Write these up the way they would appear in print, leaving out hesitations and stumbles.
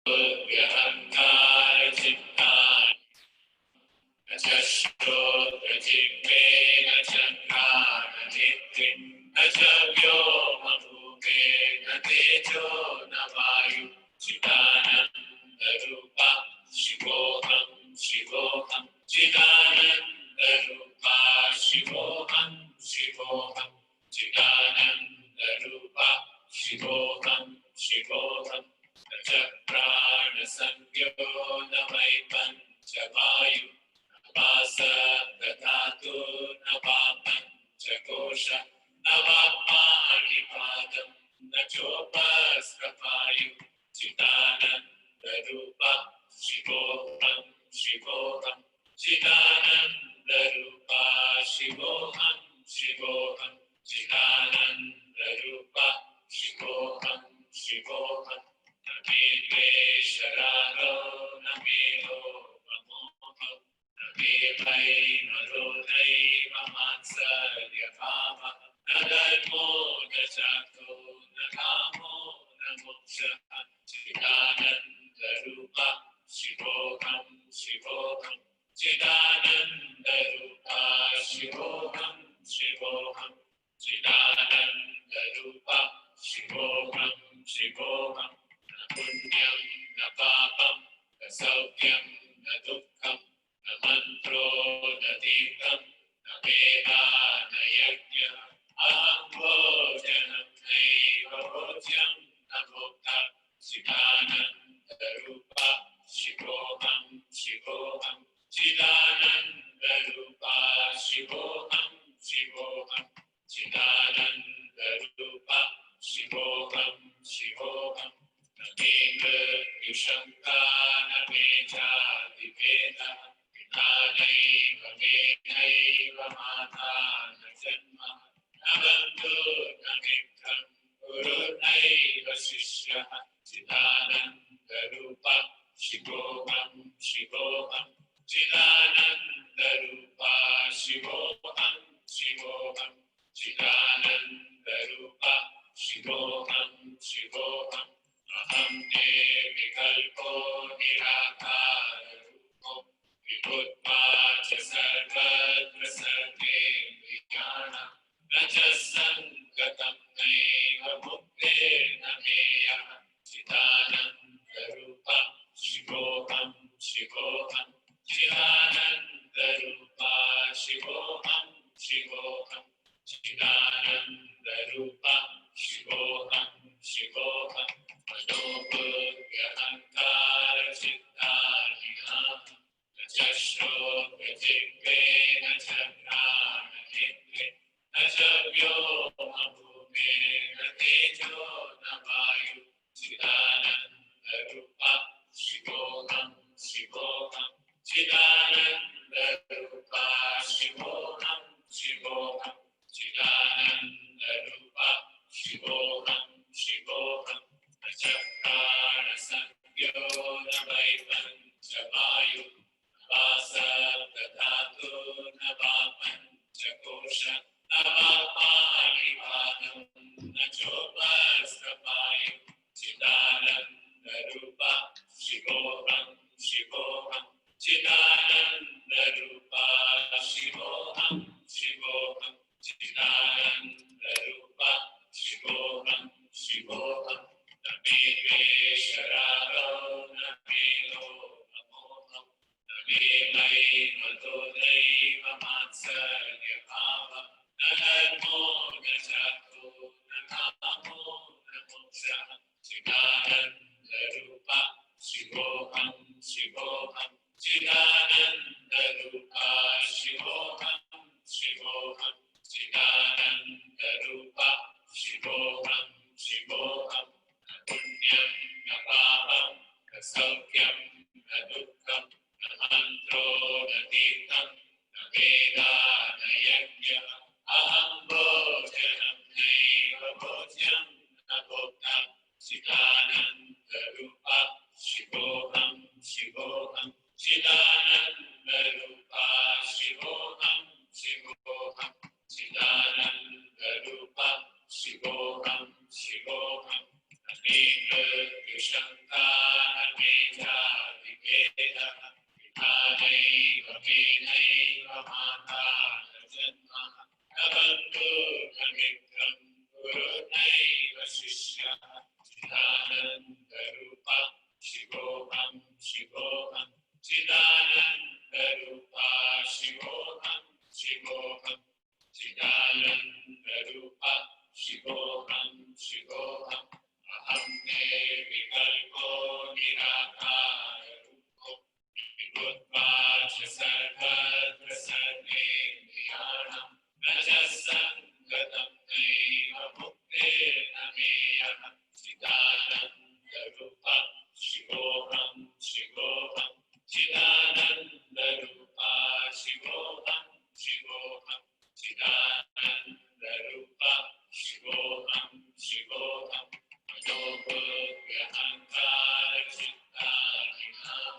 व्यहंकार चित्तानि न च श्रोत्रजिह्वे न च घ्राणनेत्रे न च व्योमभूमेर्न तेजो न वायुः चिदानन्दरूपा शिवोऽहं शिवोऽहं चिदानन्दरूपा शिवोऽहं शिवोऽहं चिदानन्दरूपा शिवोऽहं शिवोऽहं न च प्राणसंज्ञो न वै पञ्चवायुः धातु न वा पञ्चकोश न वा पाणिपादं न चोपस्कपायुः चिदानन्दरूपा शिवोऽहं शिवोऽहं चिदानन्दरूपा शिवोऽहं शिवोऽहं चिदानन्दरूपा शिवोऽहं शिवोऽहं न मे द्वेषरागो न मे लोभमोहौ मे भयमरोधैव मात्सर्यभावः न धर्मो न चार्थो न कामो न मोक्षः चिदानन्दरूपा शिवोऽहं शिवोऽहं चिदानन्दरूपा शिवोऽहं शिवोऽहं चिदानन्दरूपा शिवोऽहं शिवोऽहं न पुण्यं न पापं न सौख्यं न दुःखं न मन्त्रो न तीर्थं न वेदा न यज्ञः अहं भोजनं नैव भोज्यं न भोक्ता चिदानन्दरूपा शिवोऽहं शिवोऽहं चिदानन्दरूपा शिवोऽहं शिवोऽहं चिदानन्दरूपा शिवोऽहं शिवोऽहं न मे मृत्युशङ्का न मे जातिभेदः नैव मे नैव माता न जन्म न बन्धुर्न मित्रं गुरुर्नैव शिष्यः चिदानन्दरूपा शिवोऽहं शिवोऽहं चिदानन्दरूपा शिवोऽहं शिवोऽहं चिदानन्दरूपा शिवोऽहं शिवोऽहम् अहं निर्विकल्पो निराकाररूपो विभुत्वा च सर्वत्र सर्वेन्द्रियाणां न च सङ्गतं नैव मुक्तेर्न मेयः चिदानन्दरूपा शिवोऽहं शिवोऽहं चिदानन्दरूपा शिवोऽहं शिवोऽहं चिदानन्दरूपा शिवोऽहं शिवोऽहं मनोबुद्ध्यहङ्कार चित्तानिनाहं न च श्रोत्रजिह्वे न च घ्राणनेत्रे न च व्योमभूमेर्न तेजो न वायुः चिदानन्दरूपा शिवोऽहं शिवोऽहं चिदानन्दरूपा शिवोऽहं शिवोऽहं चिदानन्दरूपा शिवोऽहं शिवोऽहं न च प्राणसंज्ञो न वै पञ्चवायुः न वा सप्तधातु न वा पञ्चकोश न वा पाणिपादं न चोपस्कपायुः चिदानन्दरूपा शिवोऽहं शिवोऽहं चिदानन्दरूपा शिवोऽहं शिवोऽहं चिदानन्दरूपा शिवोऽहं शिवोऽहं न मे द्वेषरागो न मे लोभमोहौ न मे मयिमतो नैव मात्सर्यभावः न धर्मो न चार्थो न कामो न मोक्षः चिदानन्दरूपा शिवोऽहं शिवोऽहं चिदानन्दरूपा शिवोऽहं शिवोऽहं चिदानन्दरूपा शिवोऽहं शिवोऽहं न पुण्यं न पापं न सौख्यं न दुःखं न मन्त्रो न तीर्थं न वेदा न यज्ञः अहं भोजनं नैव भोज्यं न भोक्ता चिदानन्दरूपा शिवोऽहं शिवोऽहं चिदानन्दरूपा शिवोऽहं शिवोऽहं चिदानन्दरूपा शिवोऽहं शिवोऽहं न मे मृत्युशङ्का न मे Vasishyah Chidanandarupa Shivoham Shivoham Chidanandarupa Shivoham Shivoham Chidanandarupa Shivoham Shivoham Aham Ne Vikalpo Nirakara Rupo Vibhutvacha Sarvatra Sarvendriyanam Rajasangatam Naiva Muktirna Meyah Chidanandarupa Shivoham Shivoham Chidanandarupa Shivoham Shivoham Chidanandarupa Shivoham Shivoham Ajogodyahantara Chittahinam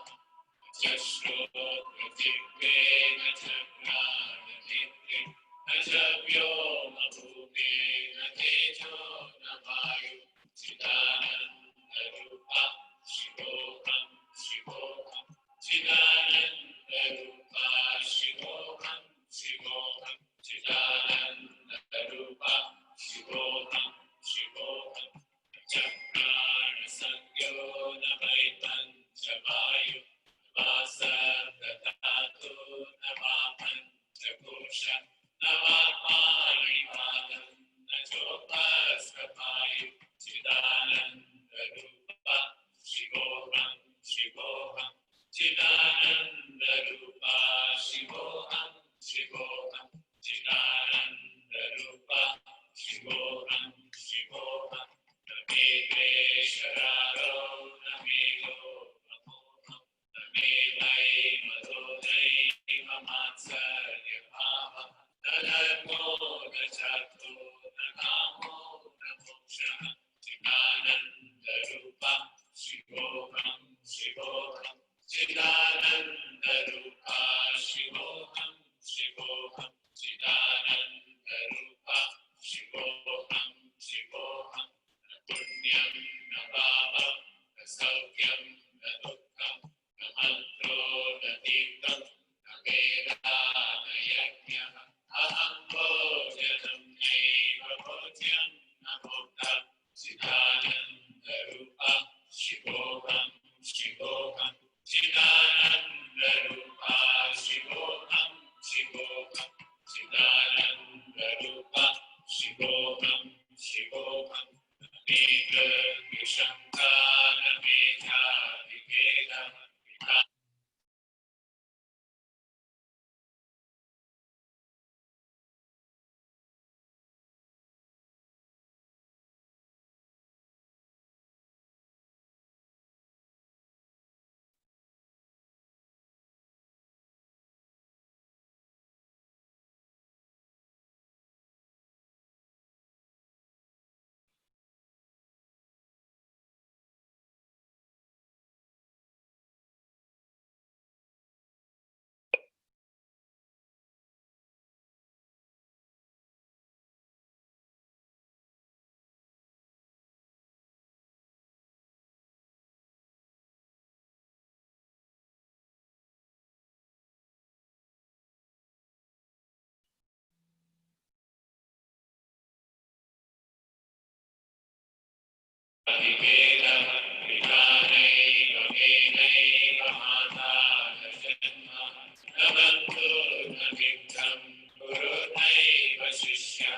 Jashrodvijigvena Chakranamitri Najavyoma Bhumena Tejo Namayu Chidanandarupa Shivoham Shivoham Chidanandarupa Shivoham Shivoham Chidanandarupa Shivoham Shivoham Chakrana Sangyo Navaitan Chavayu Vasartatu Navapan Chakosha Navaparivatam Nachopaskapayu Chidanandarupa Shivoham Shivoham Chidanandarupa Shivoham Shivoham Chidanandarupa Shivoham Shivoham Namedveshararo Namego Amoham Namedvai Madhodai Mamatsarya Bhava Nadharmo Nachato Nagamo Namoksha Chidanandarupa Shivoham Shivoham Chidanandarupa Shivoham Shivoham Chidanandarupa Shivoham Shivoham Punyam Nabhava Saukyam Nadukkam Namantro Natikam Navedana Aham Bhojanam Naiva Bhojyam Namokta Chidanandarupa Shivoham Shivoham Chidanandarupa Shivoham Shivoham Chidanandarupa Shivoham Shivoham Nega Vishankara Meja Vigeda Vigeda Vidanai Vagenai Vamadana Janma Navantu Navikam Gurunai Vasishya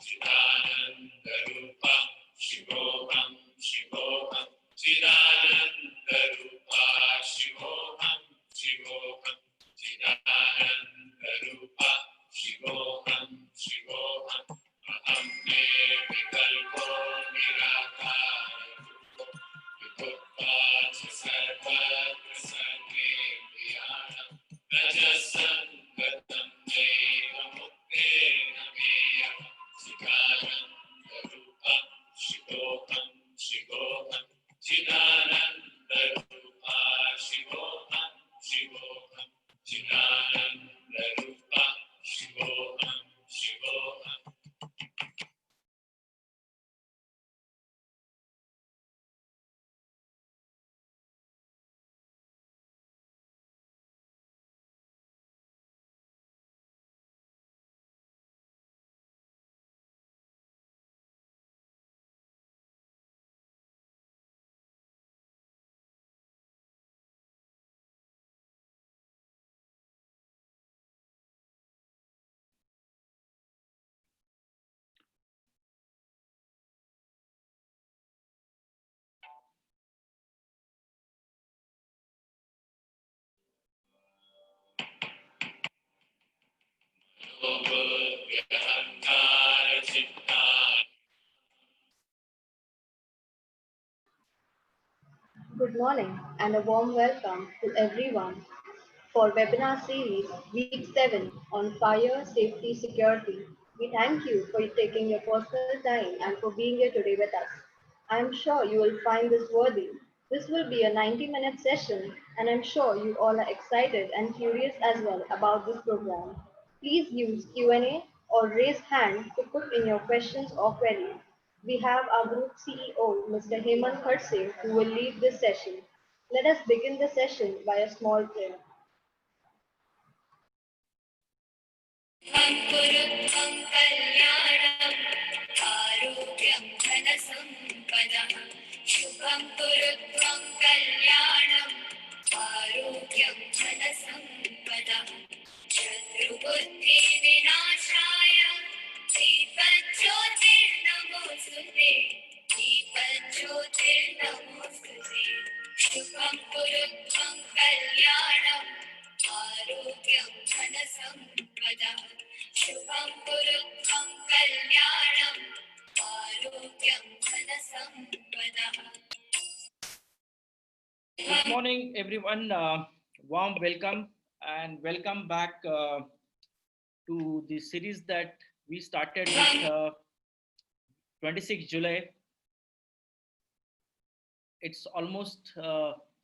Chidanandarupa Shivoham Shivoham Chidanandarupa Shivoham Shivoham Chidanandarupa Shivoham Shivoham Aham Ne Vikalpo Nirakara Vibhutvacha Sarvatra Sarvendriyanam Rajasangatam Naiva Muktirna Meyah Chidanandarupa Shivoham Shivoham Chidanandarupa Shivoham Shivoham Chidanandarupa Shivoham Shivoham Good morning and a warm welcome to everyone for webinar series week 7 on fire safety security. We thank you for taking your personal time and for being here today with us. I am sure you will find this worthy. This will be a 90-minute session and I'm sure you all are excited and curious as well about this program. Please use Q&A or raise hand to put in your questions or queries. We have our group CEO, Mr. Hemant Kharse, who will lead this session. Let us begin the session by a small prayer. कुरुत्वं कल्याणम् आरोग्यं धनसम्पदः शुभं कुरुत्वं कल्याणम् आरोग्यं धनसम्पदः शत्रुबुद्धिविनाशाय दीपज्योतिर्नमोऽस्तुते दीपज्योतिर्नमोऽस्तुते शुभं कुरुत्वं कल्याणम् आरोग्यं धनसम्पदः शुभं कुरुत्वं कल्याणम् आरोग्यं धनसम्पदः. Good morning, everyone. Warm welcome and welcome back to the series that we started with 26 July. It's almost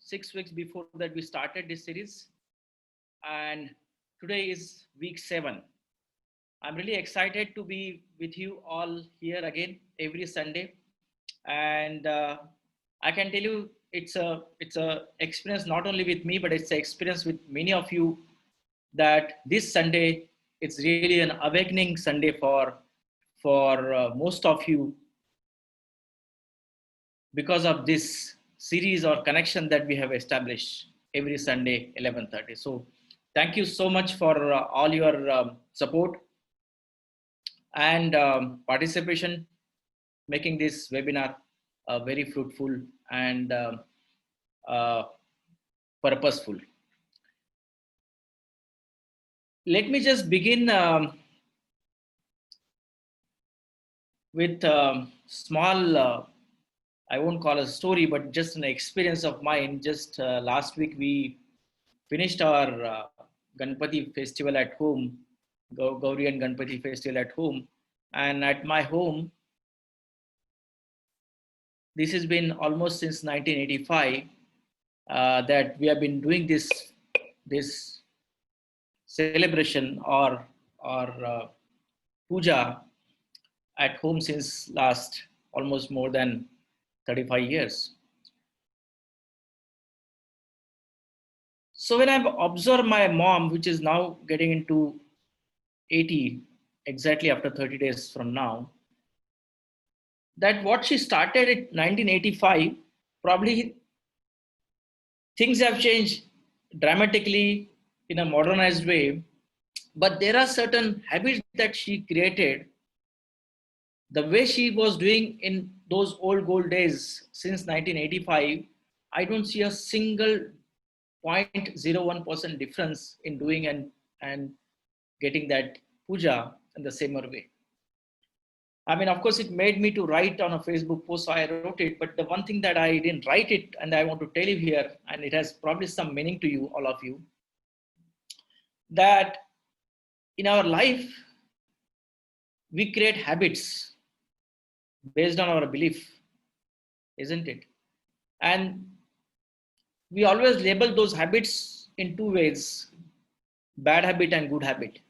6 weeks before that we started this series, and today is week 7. I'm really excited to be with you all here again every Sunday, and I can tell you it's a experience not only with me, but it's an experience with many of you that this Sunday it's really an awakening Sunday for most of you because of this series or connection that we have established every Sunday 11:30. So thank you so much for all your support and participation, making this webinar very fruitful and uh, purposeful. Let me just begin with small, I won't call a story, but just an experience of mine. Just last week, we finished our Ganpati festival at home, Gauri and Ganpati festival at home. And at my home, this has been almost since 1985 that we have been doing this celebration or puja at home since last almost more than 35 years. So when I've observed my mom, which is now getting into 80 exactly after 30 days from now, that what she started in 1985, probably things have changed dramatically in a modernized way, but there are certain habits that she created the way she was doing in those old gold days since 1985. I don't see a single 0.01% difference in doing and getting that puja in the same way. I mean, of course, it made me to write on a Facebook post, so I wrote it. But the one thing that I didn't write it, and I want to tell you here, and it has probably some meaning to you, all of you, that in our life, we create habits based on our belief, isn't it? And we always label those habits in two ways: bad habit and good habit.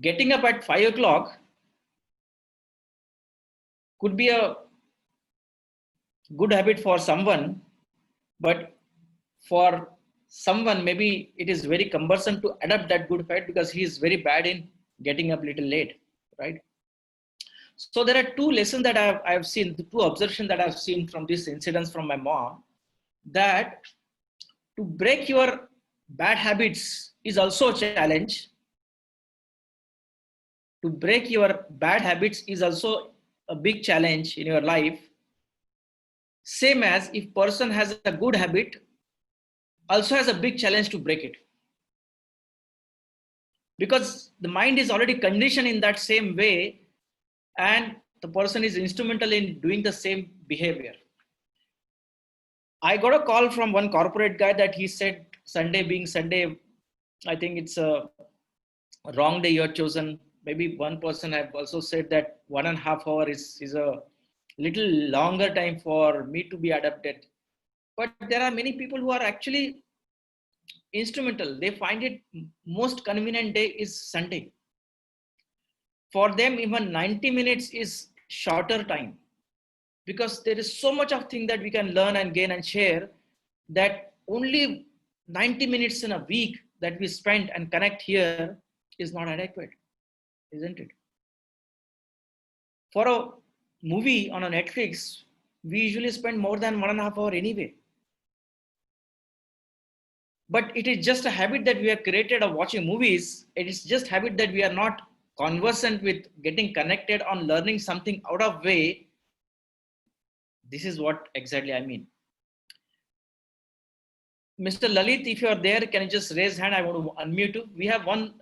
Getting up at 5 o'clock could be a good habit for someone, but for someone, maybe it is very cumbersome to adapt that good habit because he is very bad in getting up little late, right? So there are two lessons that I've seen, the two observations that I've seen from this incidents from my mom, that to break your bad habits is also a challenge. To break your bad habits is also a big challenge in your life. Same as if person has a good habit, also has a big challenge to break it. Because the mind is already conditioned in that same way, and the person is instrumental in doing the same behavior. I got a call from one corporate guy that he said Sunday being Sunday, I think it's a wrong day you have chosen. Maybe one person have also said that 1.5 hour is a little longer time for me to be adapted. But there are many people who are actually instrumental. They find it most convenient day is Sunday. For them, even 90 minutes is shorter time because there is so much of thing that we can learn and gain and share that only 90 minutes in a week that we spend and connect here is not adequate, isn't it? For a movie on a Netflix, we usually spend more than 1.5 hour anyway. But it is just a habit that we have created of watching movies. It is just habit that we are not conversant with getting connected on learning something out of way. This is what exactly I mean. Mr. Lalit, if you are there, can you just raise hand? I want to unmute you. We have one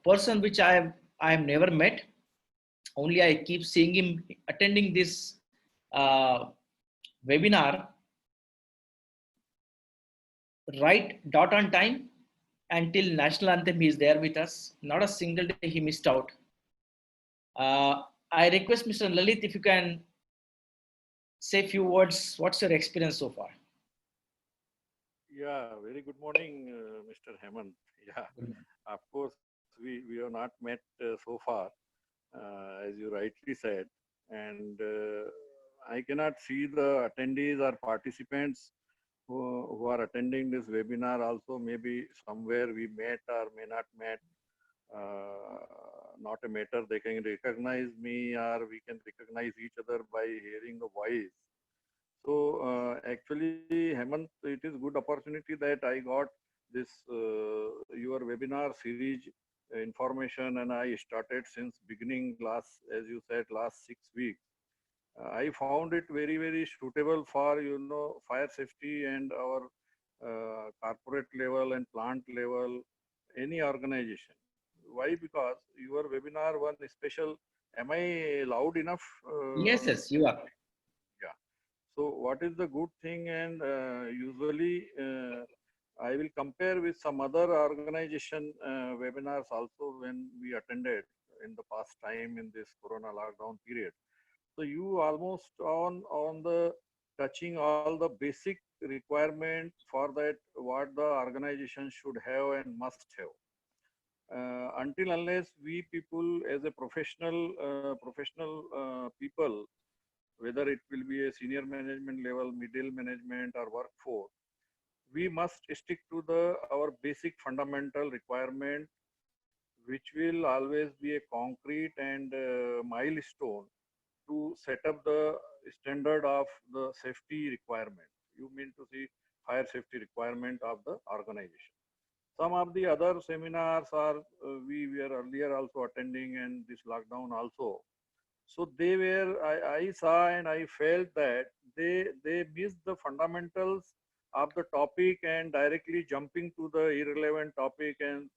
person which I have never met. Only I keep seeing him attending this webinar right dot on time until national anthem. He is there with us. Not a single day he missed out. I request Mr. Lalit if you can say a few words. What's your experience so far? Yeah, very good morning, Mr. Hemant. Yeah, of course, we have not met so far, as you rightly said, and I cannot see the attendees or participants who are attending this webinar also. Maybe somewhere we met or may not met. Not a matter. They can recognize me or we can recognize each other by hearing the voice. So actually, Hemant, it is good opportunity that I got this your webinar series information, and I started since beginning last, as you said, last 6 weeks. I found it very suitable for fire safety and our corporate level and plant level, any organization. Why? Because your webinar one special. Am I loud enough? Yes, you are. Yeah. So what is the good thing? And usually I will compare with some other organization webinars also when we attended in the past time in this Corona lockdown period. So you almost on the touching all the basic requirement for that what the organization should have and must have. Until unless we people as a professional people, whether it will be a senior management level, middle management or workforce, we must stick to the our basic fundamental requirement, which will always be a concrete and milestone to set up the standard of the safety requirement. You mean to see fire safety requirement of the organization. Some of the other seminars are we were earlier also attending, and this lockdown also. So they were, I saw and I felt that they missed the fundamentals of the topic and directly jumping to the irrelevant topic and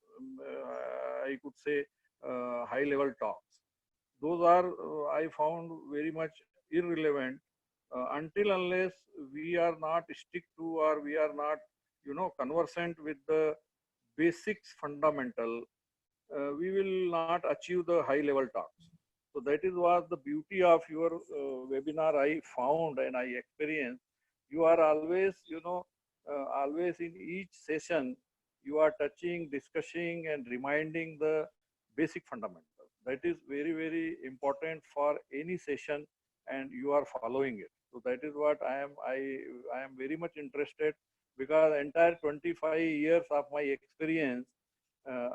I could say high level talks. Those are I found very much irrelevant until unless we are not stick to or we are not conversant with the basics fundamental, we will not achieve the high level talks. So that is was the beauty of your webinar I found and I experienced. You are always, always in each session, you are touching, discussing and reminding the basic fundamentals. That is very important for any session and you are following it. So that is what I am very much interested because entire 25 years of my experience,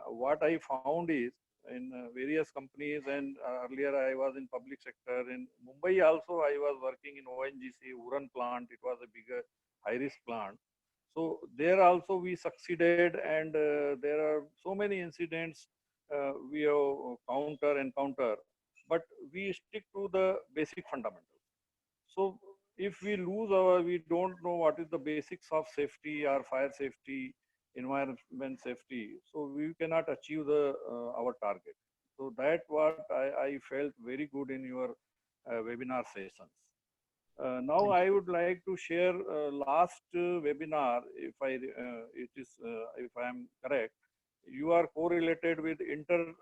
what I found is in various companies and earlier I was in public sector in Mumbai also I was working in ONGC Uran plant. It was a bigger high risk plant. So there also we succeeded and there are so many incidents we have encounter, but we stick to the basic fundamentals. So if we lose we don't know what is the basics of safety or fire safety, environment safety. So we cannot achieve the our target. So that what I felt very good in your webinar sessions. Now I would like to share last webinar, if if I am correct. You are correlated with inter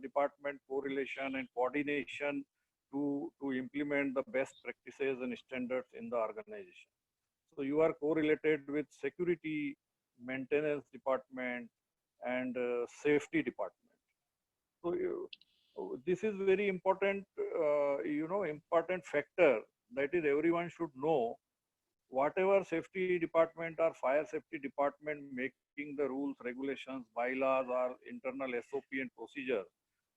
department correlation and coordination to implement the best practices and standards in the organization. So you are correlated with security, maintenance department, and safety department. So this is very important, important factor, that is everyone should know. Whatever safety department or fire safety department making the rules, regulations, bylaws, or internal SOP and procedure,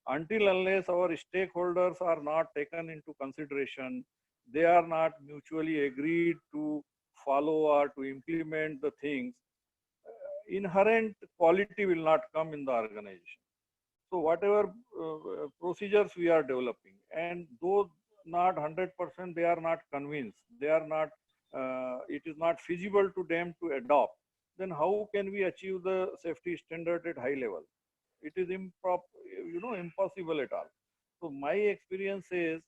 until unless our stakeholders are not taken into consideration, they are not mutually agreed to follow or to implement the things, inherent quality will not come in the organization. So whatever procedures we are developing, and though not 100%, they are not convinced, they are not, it is not feasible to them to adopt, then how can we achieve the safety standard at high level? It is impossible at all. So my experience is,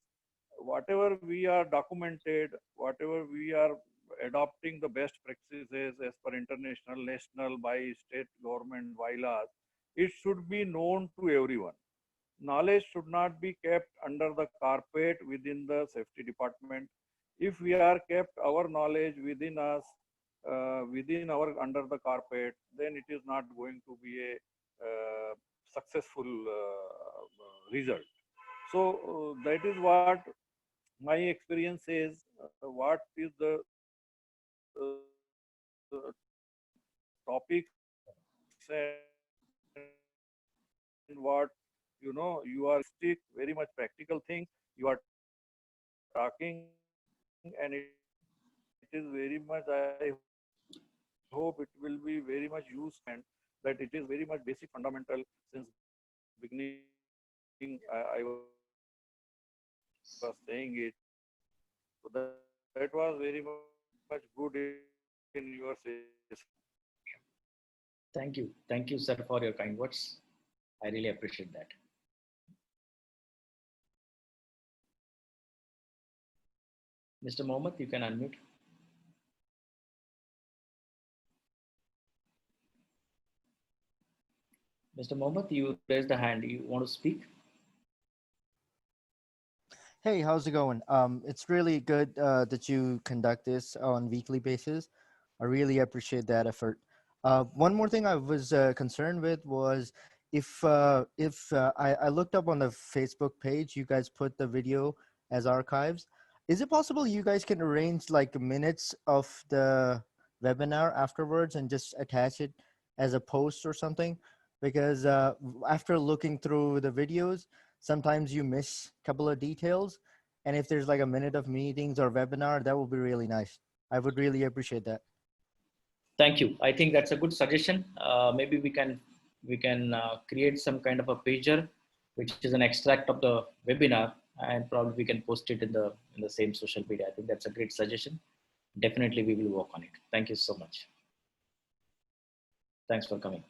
whatever we are documented, whatever we are adopting the best practices as per international, national, by state government bylaws, it should be known to everyone. Knowledge should not be kept under the carpet within the safety department. If we are kept our knowledge within us, within our under the carpet, then it is not going to be a successful result. So that is what my experience is. What is the topics and what you are stick very much practical thing you are talking, and it is very much, I hope it will be very much used, and that it is very much basic fundamental since beginning. I was saying it, so that was very much good in your session. Thank you, sir, for your kind words. I really appreciate that. Mr. Mohammed, you can unmute. Mr. Mohammed, you raised the hand. You want to speak? Hey, how's it going? It's really good that you conduct this on weekly basis. I really appreciate that effort. One more thing I was concerned with was if I looked up on the Facebook page, you guys put the video as archives. Is it possible you guys can arrange like minutes of the webinar afterwards and just attach it as a post or something? Because after looking through the videos, sometimes you miss a couple of details. And if there's like a minute of meetings or webinar, that would be really nice. I would really appreciate that. Thank you. I think that's a good suggestion. Maybe we can create some kind of a pager, which is an extract of the webinar, and probably we can post it in the same social media. I think that's a great suggestion. Definitely, we will work on it. Thank you so much. Thanks for coming.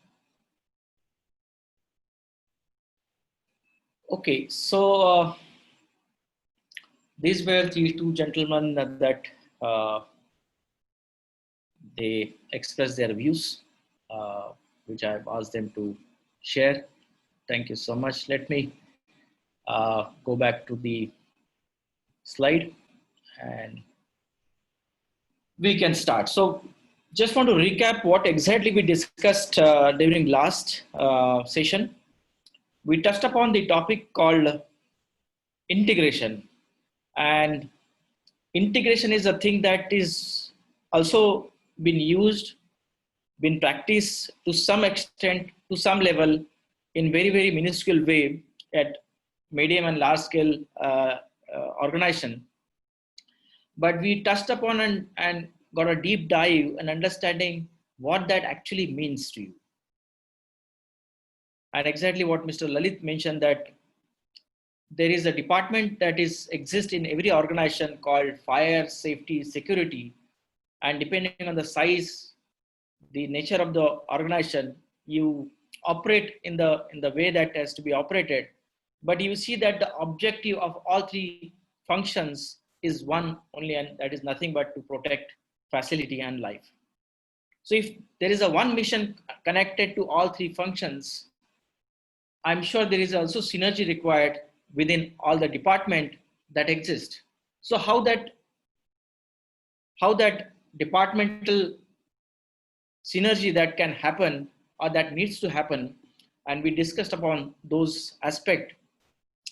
Okay, so these were the two gentlemen that they expressed their views, which I've asked them to share. Thank you so much. Let me go back to the slide and we can start. So just want to recap what exactly we discussed during last session. We touched upon the topic called integration, and integration is a thing that is also been used, been practiced to some extent, to some level, in very, very minuscule way at medium and large scale organization. But we touched upon and got a deep dive and understanding what that actually means to you. And exactly what Mr. Lalit mentioned, that there is a department that exists in every organization called fire, safety, security. And depending on the size, the nature of the organization, you operate in the way that has to be operated. but you see that the objective of all three functions is one only, and that is nothing but to protect facility and life. So if there is a one mission connected to all three functions, I'm sure there is also synergy required within all the department that exist. So how that departmental synergy that can happen or that needs to happen, and we discussed upon those aspects.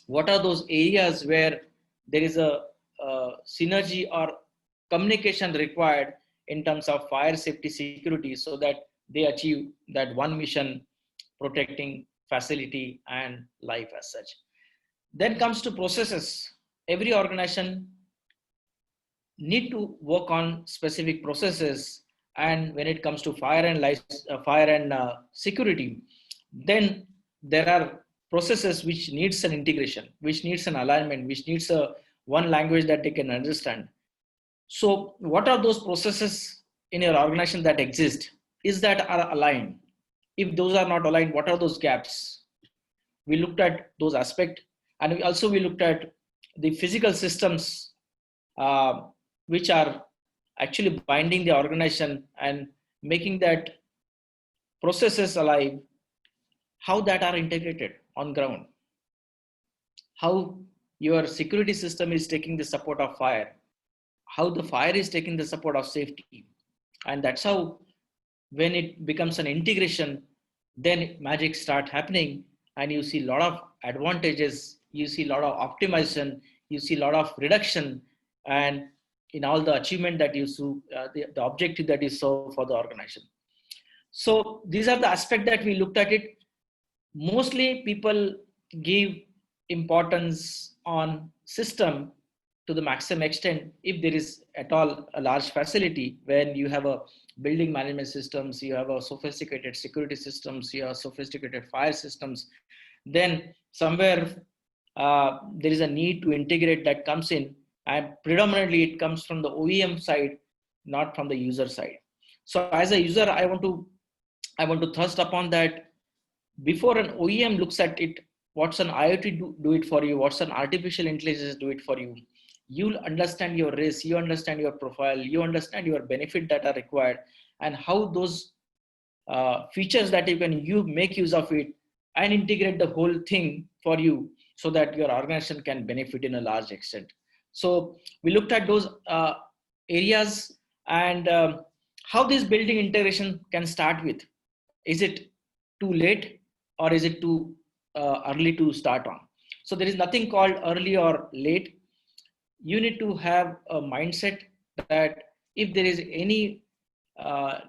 What are those areas where there is a synergy or communication required in terms of fire safety security, so that they achieve that one mission, protecting facility and life as such. Then comes to processes. Every organization need to work on specific processes, and when it comes to fire and security, then there are processes which needs an integration, which needs an alignment, which needs a one language that they can understand. So what are those processes in your organization that exist, is that are aligned? If those are not aligned, what are those gaps? We looked at those aspects, and we looked at the physical systems uh, which are actually binding the organization and making that processes alive, how that are integrated on ground, how your security system is taking the support of fire, how the fire is taking the support of safety. And that's how, when it becomes an integration, then magic start happening, and you see a lot of advantages, you see a lot of optimization, you see a lot of reduction, and in all the achievement that you see, the objective that you saw for the organization. So these are the aspects that we looked at it. Mostly people give importance on system to the maximum extent. If there is at all a large facility, when you have a building management systems, you have a sophisticated security systems, you have sophisticated fire systems, then somewhere there is a need to integrate that comes in, and predominantly it comes from the OEM side, not from the user side. So as a user, I want to thrust upon that. Before an OEM looks at it, what's an IoT do it for you, what's an artificial intelligence do it for you, you'll understand your risk, you understand your profile, you understand your benefit that are required, and how those features that you can make use of it and integrate the whole thing for you, so that your organization can benefit in a large extent. So we looked at those areas, and how this building integration can start with. Is it too late, or is it too early to start on? So there is nothing called early or late. You need to have a mindset that if there is any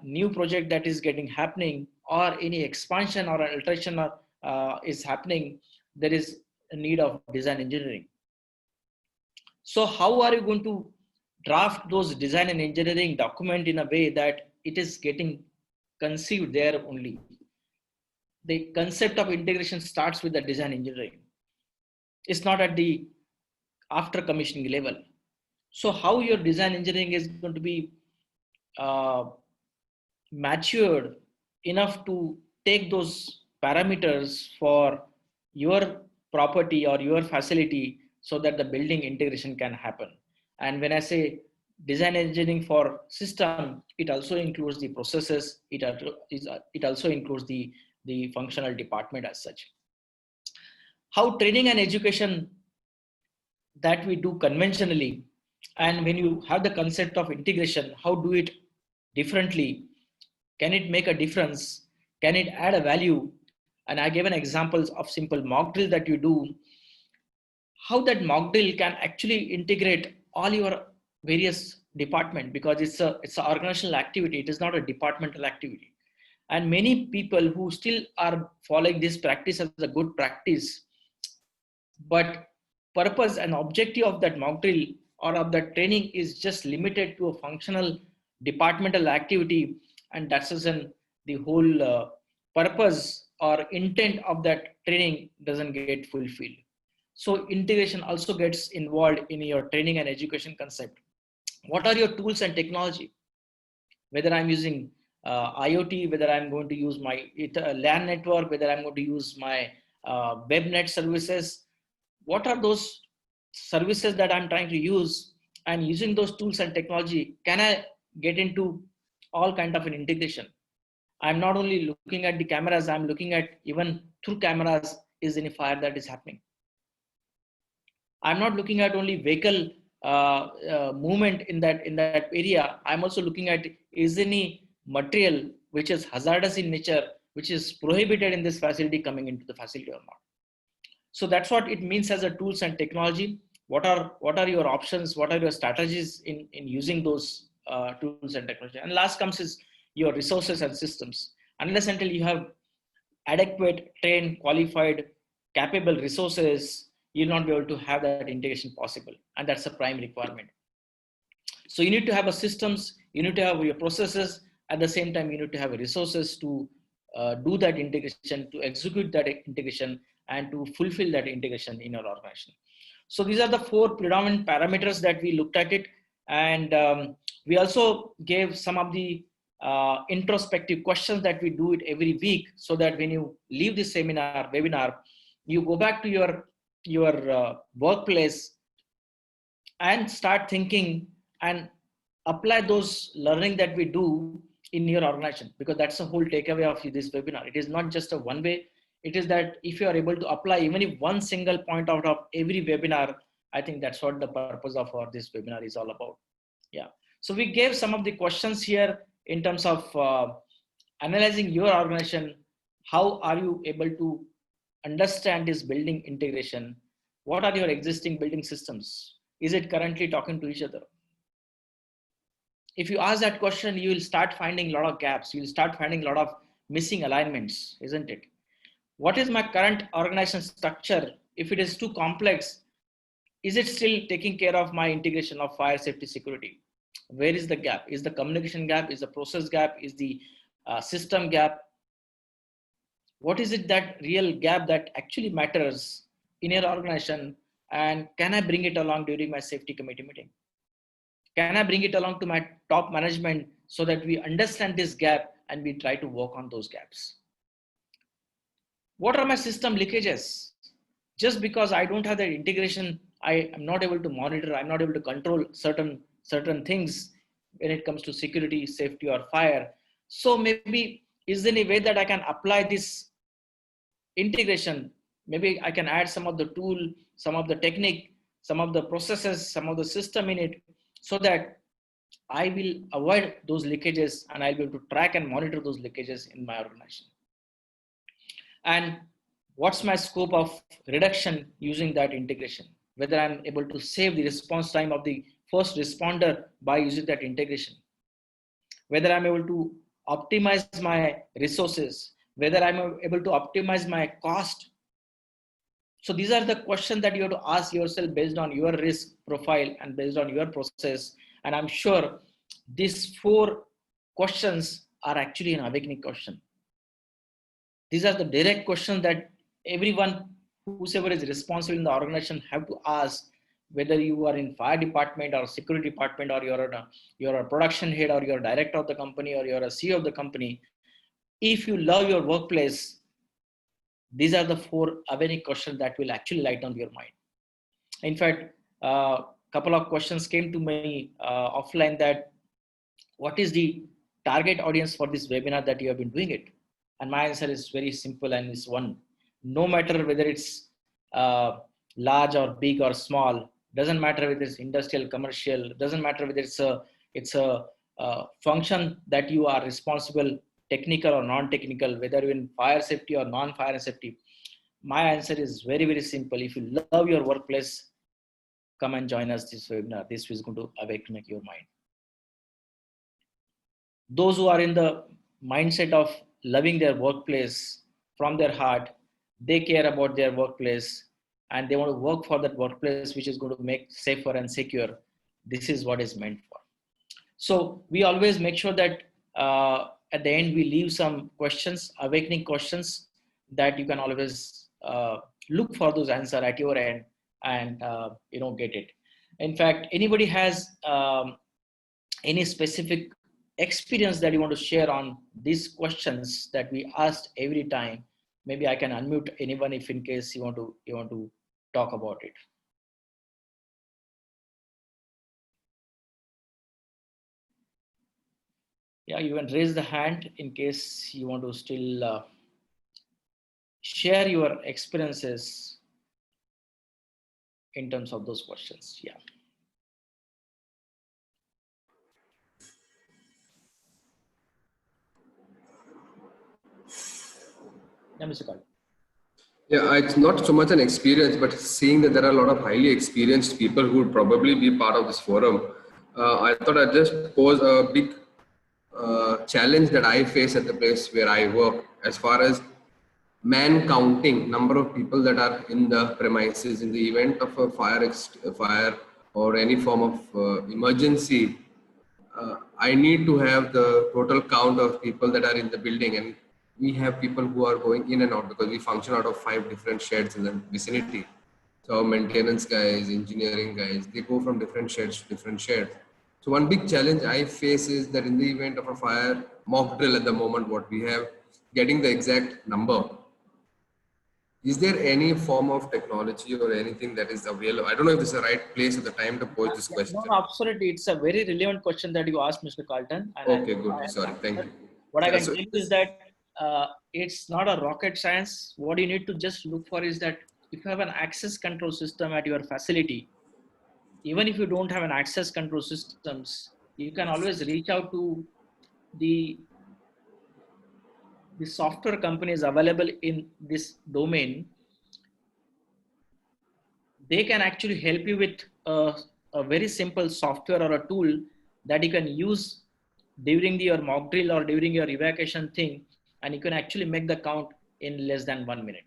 new project that is getting happening, or any expansion or alteration is happening, there is a need of design engineering. So how are you going to draft those design and engineering document in a way that it is getting conceived there only? The concept of integration starts with the design engineering. It's not at the after commissioning level. So how your design engineering is going to be uh, matured enough to take those parameters for your property or your facility, so that the building integration can happen. And when I say design engineering for system, it also includes the processes, it also includes the functional department as such. How training and education that we do conventionally, and when you have the concept of integration, how do it differently? Can it make a difference? Can it add a value? And I gave an examples of simple mock drill that you do, how that mock drill can actually integrate all your various department, because it's an organizational activity, it is not a departmental activity. And many people who still are following this practice as a good practice, but purpose and objective of that mock drill or of that training is just limited to a functional departmental activity, and that's the whole purpose or intent of that training doesn't get fulfilled. So integration also gets involved in your training and education concept. What are your tools and technology? Whether I'm using IoT, whether I'm going to use my LAN network, whether I'm going to use my WebNet services, what are those services that I'm trying to use, and using those tools and technology, can I get into all kind of an integration? I'm not only looking at the cameras, I'm looking at even through cameras, is any fire that is happening. I'm not looking at only vehicle movement in that area. I'm also looking at, is any material which is hazardous in nature, which is prohibited in this facility, coming into the facility or not. So that's what it means as a tools and technology. What are your options? What are your strategies in using those tools and technology? And last comes is your resources and systems. Unless until you have adequate, trained, qualified, capable resources, you'll not be able to have that integration possible. And that's a prime requirement. So you need to have a systems, you need to have your processes, at the same time, you need to have resources to do that integration, to execute that integration, and to fulfill that integration in your organization. So these are the 4 predominant parameters that we looked at it. And we also gave some of the introspective questions that we do it every week, so that when you leave this webinar, you go back to your workplace and start thinking and apply those learning that we do in your organization, because that's the whole takeaway of this webinar. It is not just a one way. It is that if you are able to apply even if one single point out of every webinar, I think that's what the purpose of this webinar is all about. Yeah. So we gave some of the questions here in terms of analyzing your organization. How are you able to understand this building integration? What are your existing building systems? Is it currently talking to each other? If you ask that question, you will start finding a lot of gaps. You'll start finding a lot of missing alignments, isn't it? What is my current organization structure? If it is too complex, is it still taking care of my integration of fire, safety, security? Where is the gap? Is the communication gap? Is the process gap? Is the system gap? What is it that real gap that actually matters in your organization? And can I bring it along during my safety committee meeting? Can I bring it along to my top management so that we understand this gap and we try to work on those gaps? What are my system leakages? Just because I don't have that integration, I am not able to monitor, I'm not able to control certain things when it comes to security, safety, or fire. So maybe is there any way that I can apply this integration? Maybe I can add some of the tool, some of the technique, some of the processes, some of the system in it, so that I will avoid those leakages and I'll be able to track and monitor those leakages in my organization. And what's my scope of reduction using that integration? Whether I'm able to save the response time of the first responder by using that integration. Whether I'm able to optimize my resources, whether I'm able to optimize my cost. So these are the questions that you have to ask yourself based on your risk profile and based on your process. And I'm sure these 4 questions are actually an awakening question. These are the direct questions that everyone, whosoever is responsible in the organization, have to ask, whether you are in fire department or security department, or you're a production head, or you're a director of the company, or you're a CEO of the company. If you love your workplace, these are the 4 awakening questions that will actually light on your mind. In fact, a couple of questions came to me offline, that what is the target audience for this webinar that you have been doing it? And my answer is very simple, and it's one: no matter whether it's large or big or small, doesn't matter whether it's industrial, commercial, doesn't matter whether it's a function that you are responsible, technical or non-technical, whether you're in fire safety or non-fire safety. My answer is very, very simple. If you love your workplace, come and join us this webinar. This is going to awaken your mind. Those who are in the mindset of loving their workplace from their heart, they care about their workplace and they want to work for that workplace which is going to make safer and secure. This is what is meant for. So we always make sure that at the end we leave some questions, awakening questions, that you can always look for those answers at your end and get it. In fact, anybody has any specific experience that you want to share on these questions that we asked every time, maybe I can unmute anyone if in case you want to talk about it. Yeah, you can raise the hand in case you want to still share your experiences in terms of those questions. Yeah. Yeah, Mr. Kal. Yeah, it's not so much an experience, but seeing that there are a lot of highly experienced people who would probably be part of this forum, I thought I'd just pose a big challenge that I face at the place where I work as far as man counting, number of people that are in the premises in the event of a fire or any form of emergency. I need to have the total count of people that are in the building, and we have people who are going in and out because we function out of 5 different sheds in the vicinity. So maintenance guys, engineering guys, they go from different sheds to different sheds. So one big challenge I face is that in the event of a fire, mock drill at the moment, what we have, getting the exact number. Is there any form of technology or anything that is available? I don't know if this is the right place at the time to pose this question. No, absolutely. It's a very relevant question that you asked, Mr. Carlton. And Okay, good. Sorry. Thank you. What I Yeah, can so tell you is that it's not a rocket science. What you need to just look for is that if you have an access control system at your facility, even if you don't have an access control systems, you can always reach out to the software companies available in this domain. They can actually help you with a very simple software or a tool that you can use during your mock drill or during your evacuation thing, and you can actually make the count in less than 1 minute.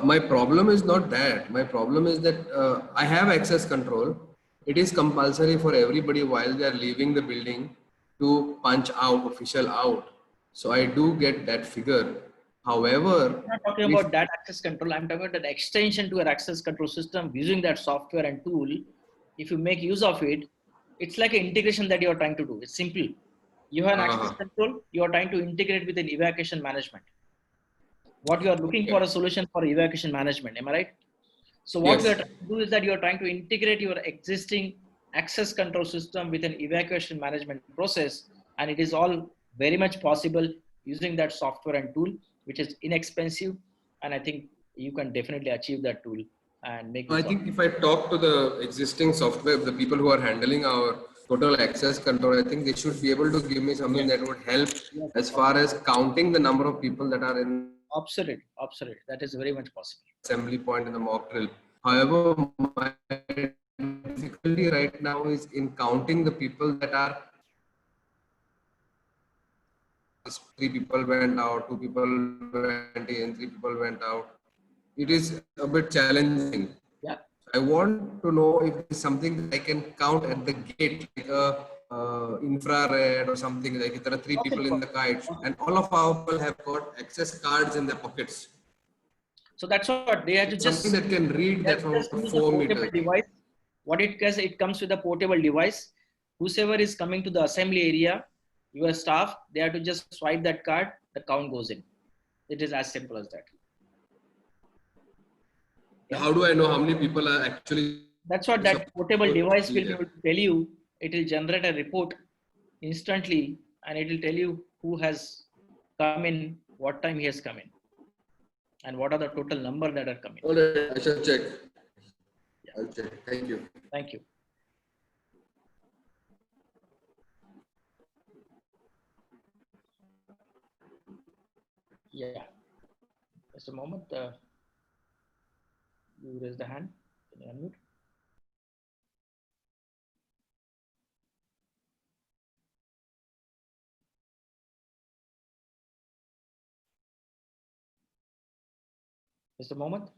my problem is not that. My problem is that I have access control. It is compulsory for everybody while they are leaving the building to punch out, official out. So I do get that figure. However, I'm not talking if about that access control. I'm talking about an extension to your access control system using that software and tool. If you make use of it, it's like an integration that you're trying to do. It's simple. You have an access control. You are trying to integrate with an evacuation management. What you are looking for a solution for evacuation management. Am I right? So what we yes. are trying to do is that you are trying to integrate your existing access control system with an evacuation management process, and it is all very much possible using that software and tool, which is inexpensive, and I think you can definitely achieve that tool and make I use of think it. if I talk to the existing software, the people who are handling our total access control, I think they should be able to give me something that would help Yes, as far as counting the number of people that are in absolutely, absolutely. That is very much possible. assembly point in the mock drill. However, my difficulty right now is in counting the people that are 3 people went out, 2 people went in, 3 people went out. It is a bit challenging. Yeah. I want to know if there's something that I can count at the gate, like a infrared or something like if there are 3 people in the kite and all of our people have got access cards in their pockets. So that's what they have to It's just, something that can read that from just use a 4 portable meters. device. What it does, it comes with a portable device. Whosoever is coming to the assembly area, your staff, they have to just swipe that card, the count goes in. It is as simple as that. How do I know how many people are actually? That's what that portable device will be able to tell you. It will generate a report instantly, and it will tell you who has come in, what time he has come in, and what are the total number that are coming. All right, I shall check. I'll check. Thank you. Thank you. Yeah. Just a moment. You raise the hand. Can you unmute? Just a moment.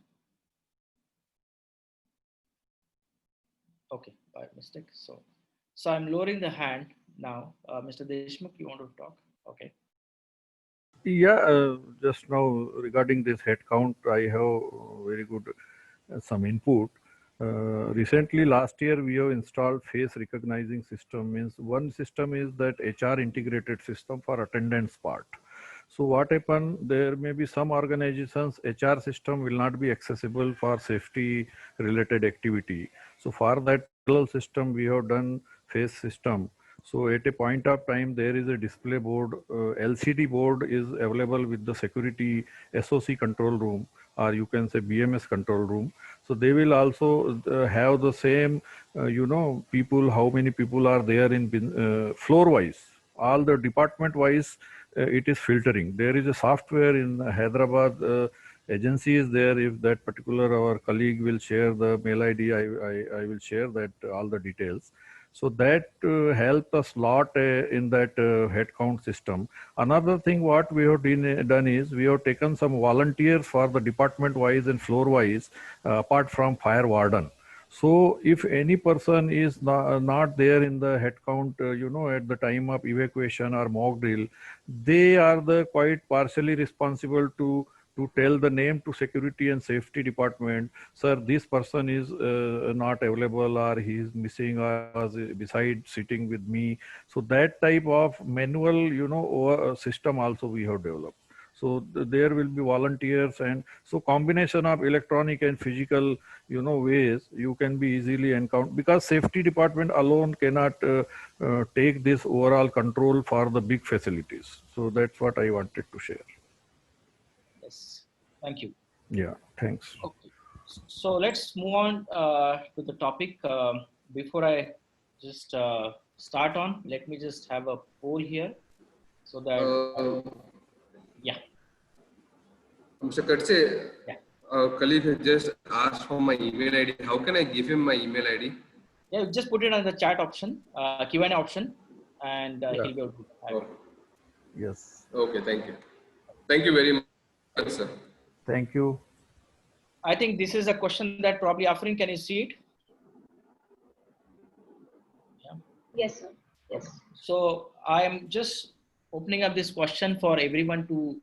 Okay, by mistake. So I'm lowering the hand now. Mr. Deshmukh, you want to talk? Okay. Yeah, just now regarding this head count, I have very good some input. Recently, last year, we have installed face recognizing system. Means one system is that HR integrated system for attendance part. So what happen, there may be some organizations, HR system will not be accessible for safety related activity. So for that parallel system, we have done face system. So at a point of time, there is a display board, LCD board is available with the security SOC control room, or you can say BMS control room. So they will also have the same, people, how many people are there in floor wise, all the department wise, it is filtering. There is a software in Hyderabad agency is there. If that particular our colleague will share the mail ID, I will share that all the details. So that helped us lot in that head count system. Another thing what we have done is we have taken some volunteers for the department wise and floor wise, apart from fire warden. So if any person is not there in the head count, at the time of evacuation or mock drill, they are the quite partially responsible to tell the name to security and safety department, sir, this person is not available, or he is missing, or was beside sitting with me. So that type of manual, system also we have developed. So there will be volunteers, and so combination of electronic and physical, ways you can be easily encounter, because safety department alone cannot take this overall control for the big facilities. So that's what I wanted to share. Yes. Thank you. Yeah, thanks. Okay. So let's move on to the topic. Before I just start on, let me just have a poll here so that, yeah. Mr. Katse, Yeah. our colleague has just asked for my email ID. How can I give him my email ID? Yeah, just put it on the chat option, Q&A option, and Yeah. he'll be able to have it. Okay. Yes. Okay, thank you. Thank you very much, sir. Thank you. I think this is a question that probably Afrin, can you see it? Yeah. Yes, sir. Yes. So I am just opening up this question for everyone to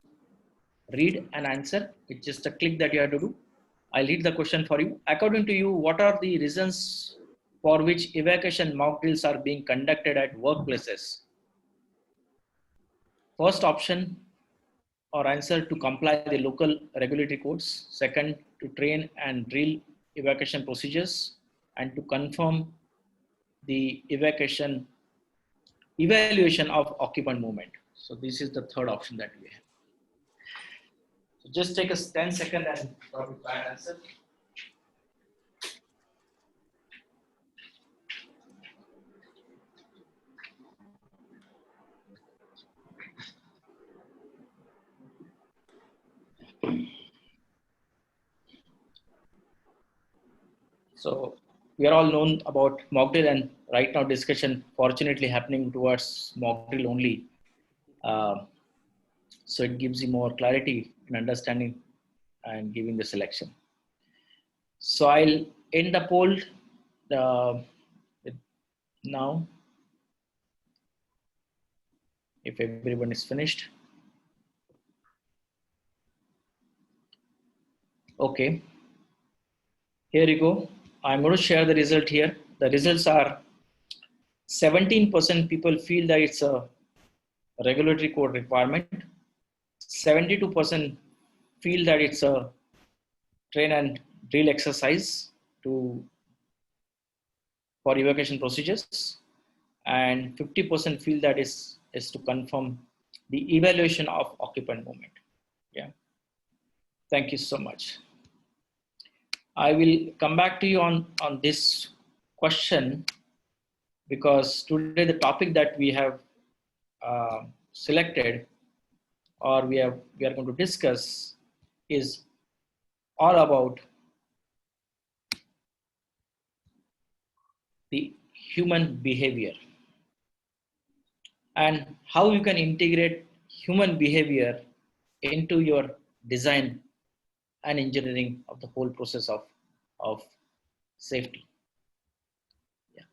read and answer. It's just a click that you have to do. I'll read the question for you. According to you, what are the reasons for which evacuation mock drills are being conducted at workplaces? First option or answer, to comply the local regulatory codes. Second, to train and drill evacuation procedures, and to confirm the evaluation of occupant movement. So this is the third option that we have. So just take us 10 seconds and probably try and answer. So we are all known about mock drill, and right now discussion fortunately happening towards mock drill only. So it gives you more clarity in understanding and giving the selection. So I'll end the poll now, if everyone is finished. Okay, here you go. I'm going to share the result here. The results are 17% people feel that it's a regulatory code requirement. 72% feel that it's a train and drill exercise for evacuation procedures, and 50% feel that is to confirm the evaluation of occupant movement. Yeah. Thank you so much. I will come back to you on this question, because today the topic that we have selected, or we are going to discuss, is all about the human behavior and how you can integrate human behavior into your design and engineering of the whole process of safety. Yeah.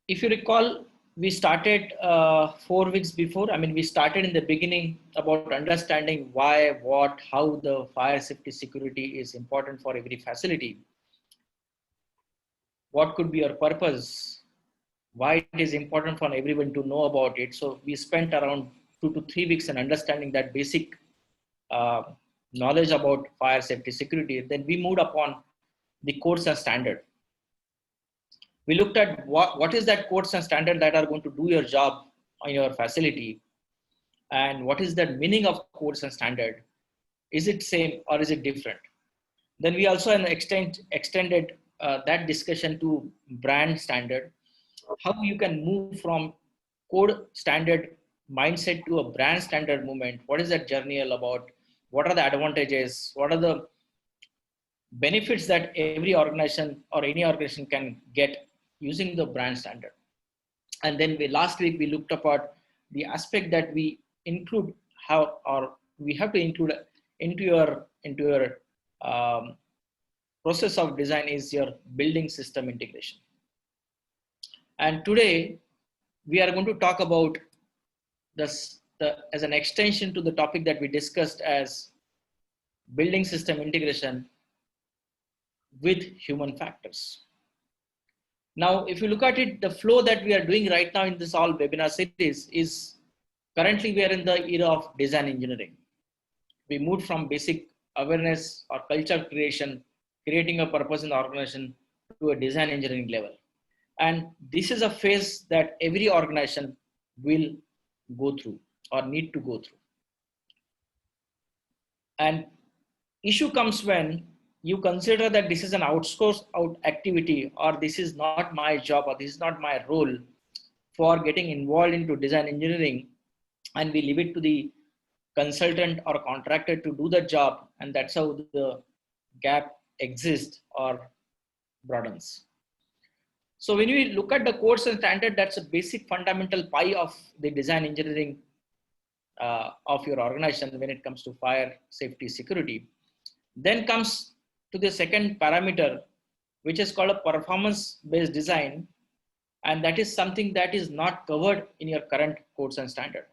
If you recall, we started 4 weeks before. I mean, we started in the beginning about understanding why, what, how the fire safety security is important for every facility. What could be your purpose? Why it is important for everyone to know about it. So we spent around 2 to 3 weeks and understanding that basic knowledge about fire safety security, then we moved upon the codes and standard. We looked at what is that codes and standard that are going to do your job on your facility, and what is the meaning of codes and standard. Is it same or is it different? Then we also extended that discussion to brand standard, how you can move from code standard mindset to a brand standard movement. What is that journey all about? What are the advantages? What are the benefits that every organization or any organization can get using the brand standard? And then last week we looked about the aspect that we include how, or we have to include into your process of design is your building system integration. And today we are going to talk about this as an extension to the topic that we discussed as building system integration with human factors. Now, if you look at it, the flow that we are doing right now in this all webinar series is currently we are in the era of design engineering. We moved from basic awareness or culture creation, creating a purpose in the organization, to a design engineering level. And this is a phase that every organization will go through or need to go through. And issue comes when you consider that this is an outsourced activity, or this is not my job, or this is not my role for getting involved into design engineering, and we leave it to the consultant or contractor to do the job, and that's how the gap exists or broadens. So when we look at the codes and standard, that's a basic fundamental pie of the design engineering of your organization when it comes to fire safety security. Then comes to the second parameter, which is called a performance-based design, and that is something that is not covered in your current codes and standard.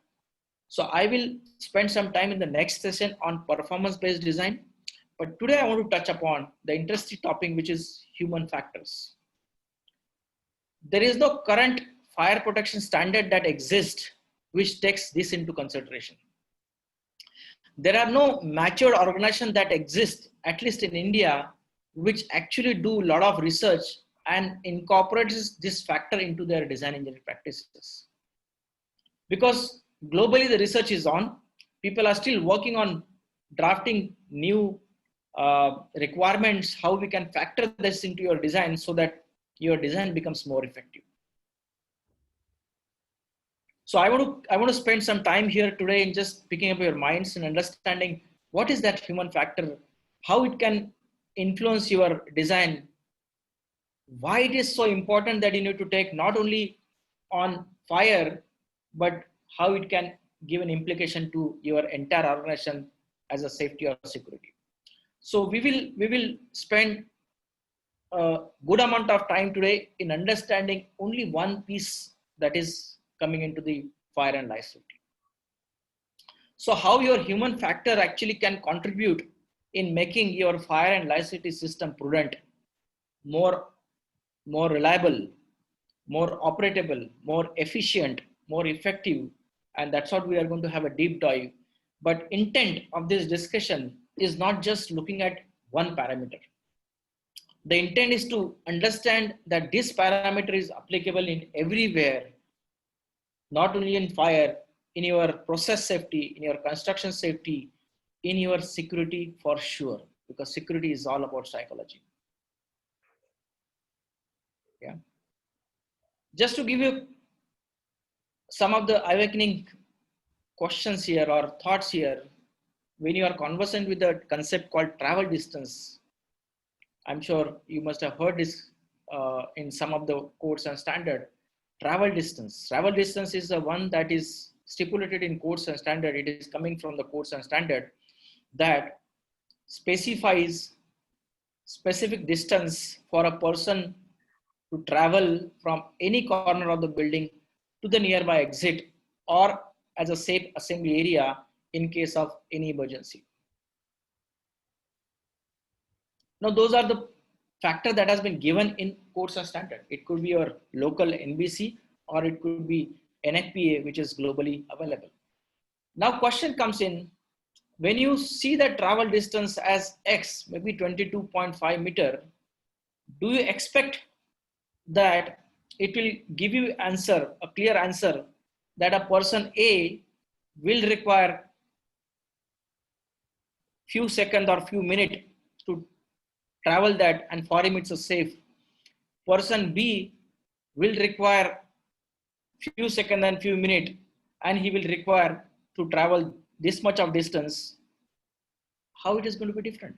So I will spend some time in the next session on performance-based design, but today I want to touch upon the interesting topic, which is human factors. There is no current fire protection standard that exists which takes this into consideration. There are no matured organizations that exist, at least in India, which actually do a lot of research and incorporates this factor into their design engineering practices. Because globally the research is on, people are still working on drafting new requirements, how we can factor this into your design so that your design becomes more effective. So I want to spend some time here today in just picking up your minds and understanding what is that human factor, how it can influence your design, why it is so important that you need to take not only on fire, but how it can give an implication to your entire organization as a safety or security. So we will spend a good amount of time today in understanding only one piece that is coming into the fire and life safety. So how your human factor actually can contribute in making your fire and life safety system prudent, more reliable, more operable, more efficient, more effective. And that's what we are going to have a deep dive. But intent of this discussion is not just looking at one parameter. The intent is to understand that this parameter is applicable in everywhere, not only in fire, in your process safety, in your construction safety, in your security for sure, because security is all about psychology. Yeah. Just to give you some of the awakening questions here or thoughts here, when you are conversant with a concept called travel distance, I'm sure you must have heard this in some of the codes and standard. Travel distance. Travel distance is the one that is stipulated in codes and standard. It is coming from the codes and standard that specifies specific distance for a person to travel from any corner of the building to the nearby exit or as a safe assembly area in case of any emergency. Now, those are the factor that has been given in codes and standard. It could be your local NBC or it could be NFPA, which is globally available. Now question comes in, when you see the travel distance as X, maybe 22.5 meter, do you expect that it will give you answer, a clear answer, that a person A will require few seconds or few minutes to travel that, and for him it's a safe. Person B will require few seconds and few minutes, and he will require to travel this much of distance. How it is going to be different?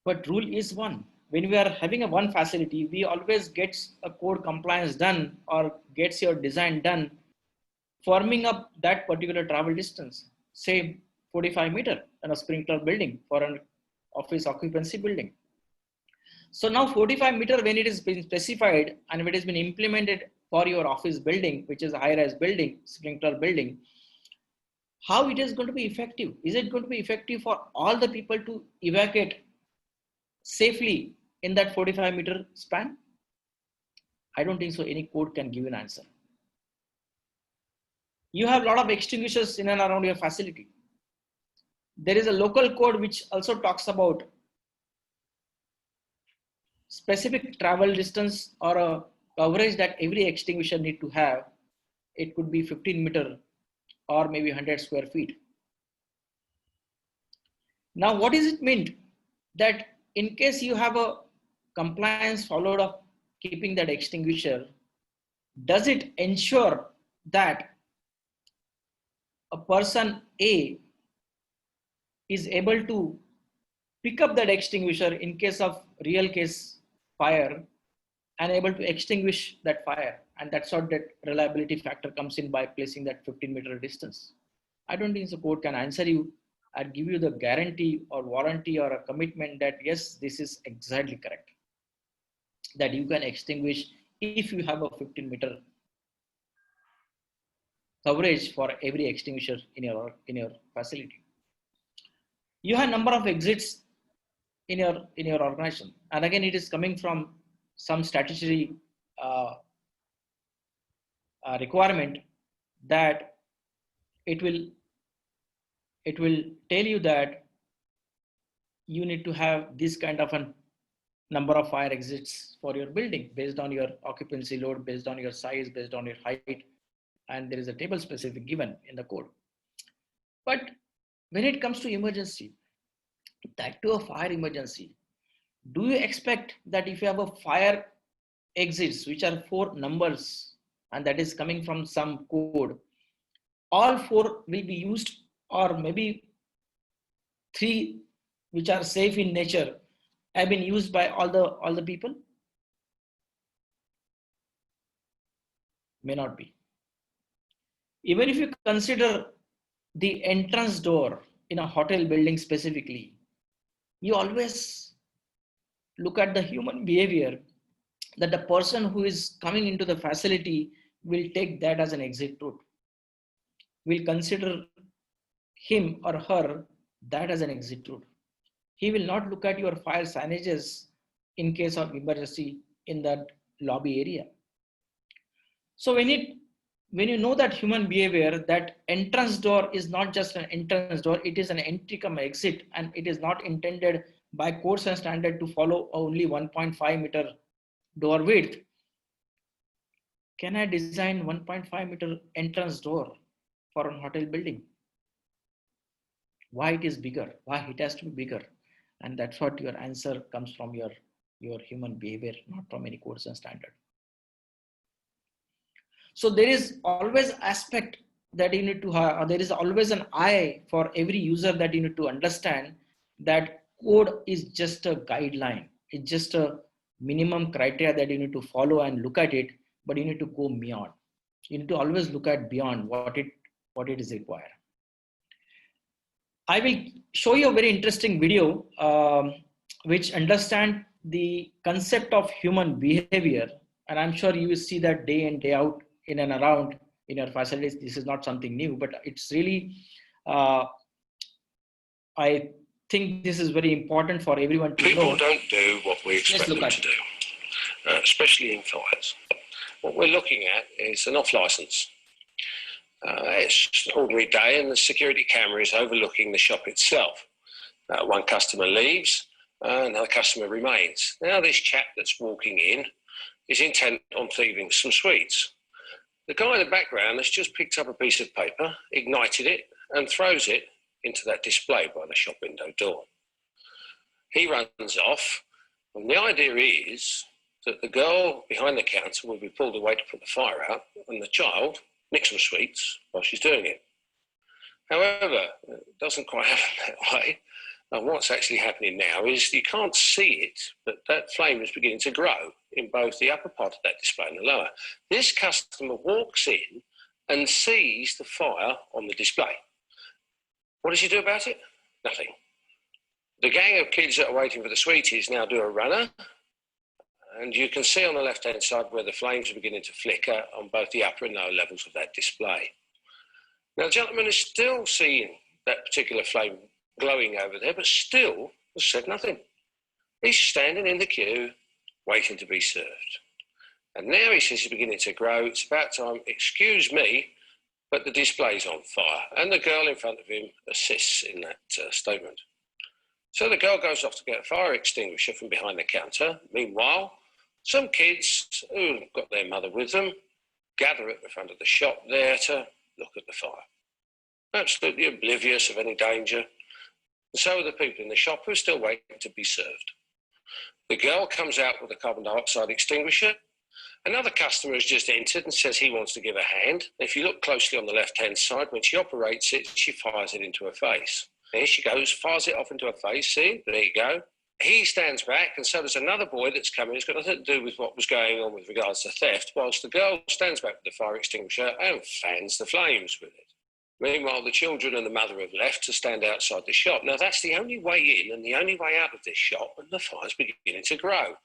But rule is one. When we are having a one facility, we always gets a code compliance done or gets your design done, forming up that particular travel distance, say 45 meter in a sprinkler building for an office occupancy building. So now 45 meter, when it is been specified and it has been implemented for your office building, which is a high-rise building, sprinkler building, how it is going to be effective? Is it going to be effective for all the people to evacuate safely in that 45 meter span? I don't think so. Any code can give an answer. You have a lot of extinguishers in and around your facility. There is a local code which also talks about specific travel distance or a coverage that every extinguisher need to have. It could be 15 meter or maybe 100 square feet. Now, what does it mean that in case you have a compliance followed of keeping that extinguisher, does it ensure that a person A is able to pick up that extinguisher in case of real case fire and able to extinguish that fire? And that's how that reliability factor comes in by placing that 15 meter distance. I don't think the code can answer you or give you the guarantee or warranty or a commitment that yes, this is exactly correct, that you can extinguish if you have a 15 meter coverage for every extinguisher in your facility. You have number of exits in your organization, and again it is coming from some statutory requirement that it will tell you that you need to have this kind of a number of fire exits for your building based on your occupancy load, based on your size, based on your height, and there is a table specific given in the code. But when it comes to emergency, that to a fire emergency, do you expect that if you have a fire exits which are 4 numbers and that is coming from some code, all 4 will be used, or maybe 3 which are safe in nature have been used by all the people? May not be. Even if you consider the entrance door in a hotel building specifically, you always look at the human behavior, that the person who is coming into the facility will take that as an exit route, will consider him or her that as an exit route. He will not look at your fire signages in case of emergency in that lobby area. So when you know that human behavior, that entrance door is not just an entrance door, it is an entry come exit, and it is not intended by codes and standard to follow only 1.5 meter door width. Can I design 1.5 meter entrance door for a hotel building? Why it is bigger? Why it has to be bigger? And that's what your answer comes from your human behavior, not from any codes and standard. So there is always aspect that you need to have, there is always an eye for every user that you need to understand that code is just a guideline. It's just a minimum criteria that you need to follow and look at it, but you need to go beyond. You need to always look at beyond what it is required. I will show you a very interesting video which understand the concept of human behavior, and I'm sure you will see that day in, day out, in and around in your facilities. This is not something new, but it's really, I think this is very important for everyone to know. People don't do what we expect them to do, especially in fires. what we're looking at is an off license. It's an ordinary day and the security camera is overlooking the shop itself. One customer leaves, another customer remains. Now this chap that's walking in is intent on thieving some sweets. The guy in the background has just picked up a piece of paper, ignited it, and throws it into that display by the shop window door. He runs off, and the idea is that the girl behind the counter will be pulled away to put the fire out, and the child nicks some sweets while she's doing it. However, it doesn't quite happen that way. And what's actually happening now is you can't see it, but that flame is beginning to grow in both the upper part of that display and the lower. This customer walks in and sees the fire on the display. What does she do about it? Nothing. The gang of kids that are waiting for the sweeties now do a runner, and you can see on the left-hand side where the flames are beginning to flicker on both the upper and lower levels of that display. Now, the gentleman is still seeing that particular flame glowing over there, but still has said nothing. He's standing in the queue, waiting to be served. And now he says he's beginning to grow. It's about time, excuse me, but the display's on fire. And the girl in front of him assists in that statement. So the girl goes off to get a fire extinguisher from behind the counter. Meanwhile, some kids who've got their mother with them gather at the front of the shop there to look at the fire. Absolutely oblivious of any danger. And so are the people in the shop who are still waiting to be served. The girl comes out with a carbon dioxide extinguisher. Another customer has just entered and says he wants to give a hand. If you look closely on the left-hand side, when she operates it, she fires it into her face. There she goes, fires it off into her face. See, there you go. He stands back, and so there's another boy that's coming. It's got nothing to do with what was going on with regards to theft, whilst the girl stands back with the fire extinguisher and fans the flames with it. Meanwhile, the children and the mother have left to stand outside the shop. Now, that's the only way in and the only way out of this shop, and the fire's beginning to grow.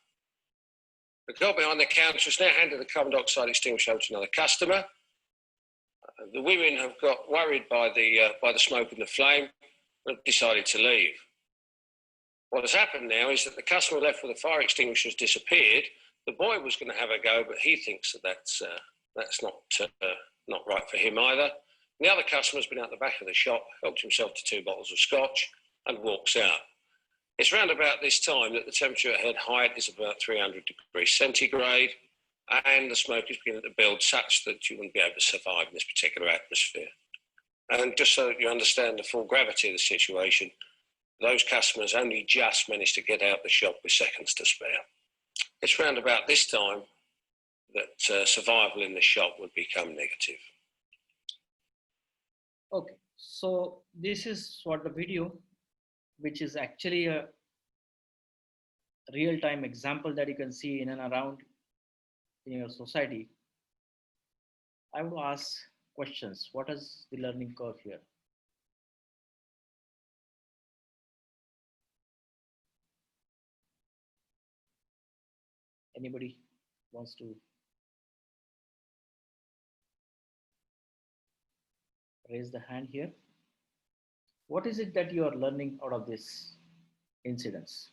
The girl behind the counter has now handed the carbon dioxide extinguisher over to another customer. The women have got worried by the smoke and the flame and have decided to leave. What has happened now is that the customer left with the fire extinguisher has disappeared. The boy was going to have a go, but he thinks that that's not right for him either. The other customer's been out the back of the shop, helped himself to 2 bottles of scotch, and walks out. It's round about this time that the temperature at head height is about 300 degrees centigrade, and the smoke is beginning to build such that you wouldn't be able to survive in this particular atmosphere. And just so that you understand the full gravity of the situation, those customers only just managed to get out the shop with seconds to spare. It's round about this time that survival in the shop would become negative. Okay, so this is what the video, which is actually a real-time example that you can see in and around in your society. I would ask questions. What is the learning curve here? Anybody wants to raise the hand here? What is it that you are learning out of this incidents?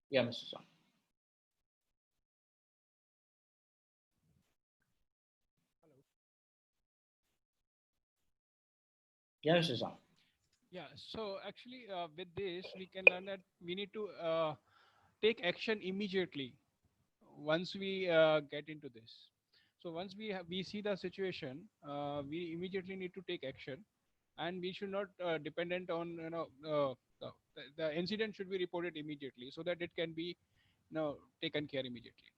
Yeah, Mr. Song. Yeah, Mr. Song. Yeah, so actually with this, we can learn that we need to take action immediately once we get into this. So once we see the situation, we immediately need to take action, and we should not dependent on the incident should be reported immediately so that it can be taken care immediately.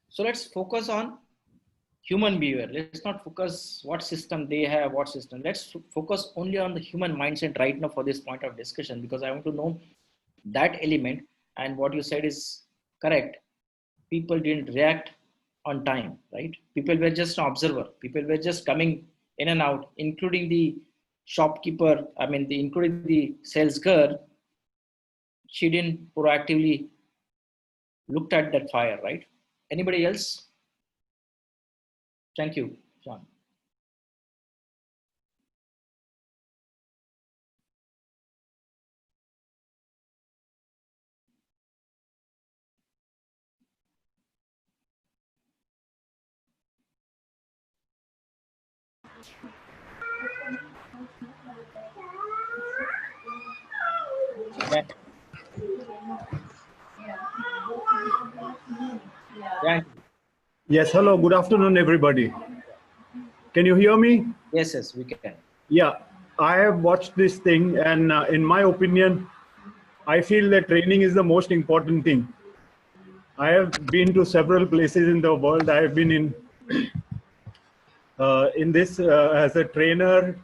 So let's focus on human behavior. Let's not focus what system they have, what system. Let's focus only on the human mindset right now for this point of discussion, because I want to know that element. And what you said is correct. People didn't react on time, right? People were just an observer. People were just coming in and out, including the shopkeeper. Including the sales girl. She didn't proactively looked at that fire, right? Anybody else? Thank you, John. Yeah. Yes, hello, good afternoon, everybody. Can you hear me? Yes, yes, we can. Yeah, I have watched this thing, and in my opinion, I feel that training is the most important thing. I have been to several places in the world. I have been in this as a trainer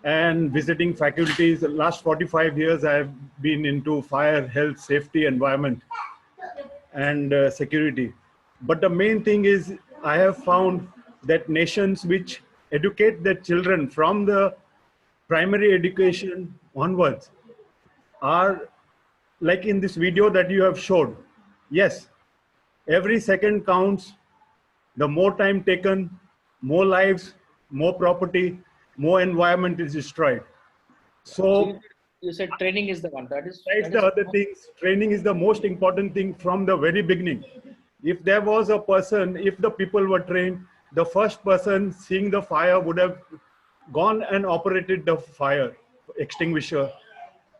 and visiting faculties. The last 45 years, I have been into fire, health, safety, environment, and security. But the main thing is, I have found that nations which educate their children from the primary education onwards are like in this video that you have showed. Yes, every second counts. The more time taken, more lives, more property, more environment is destroyed. So You said training is the one. besides the other things, training is the most important thing from the very beginning. If there was a person, if the people were trained, the first person seeing the fire would have gone and operated the fire extinguisher,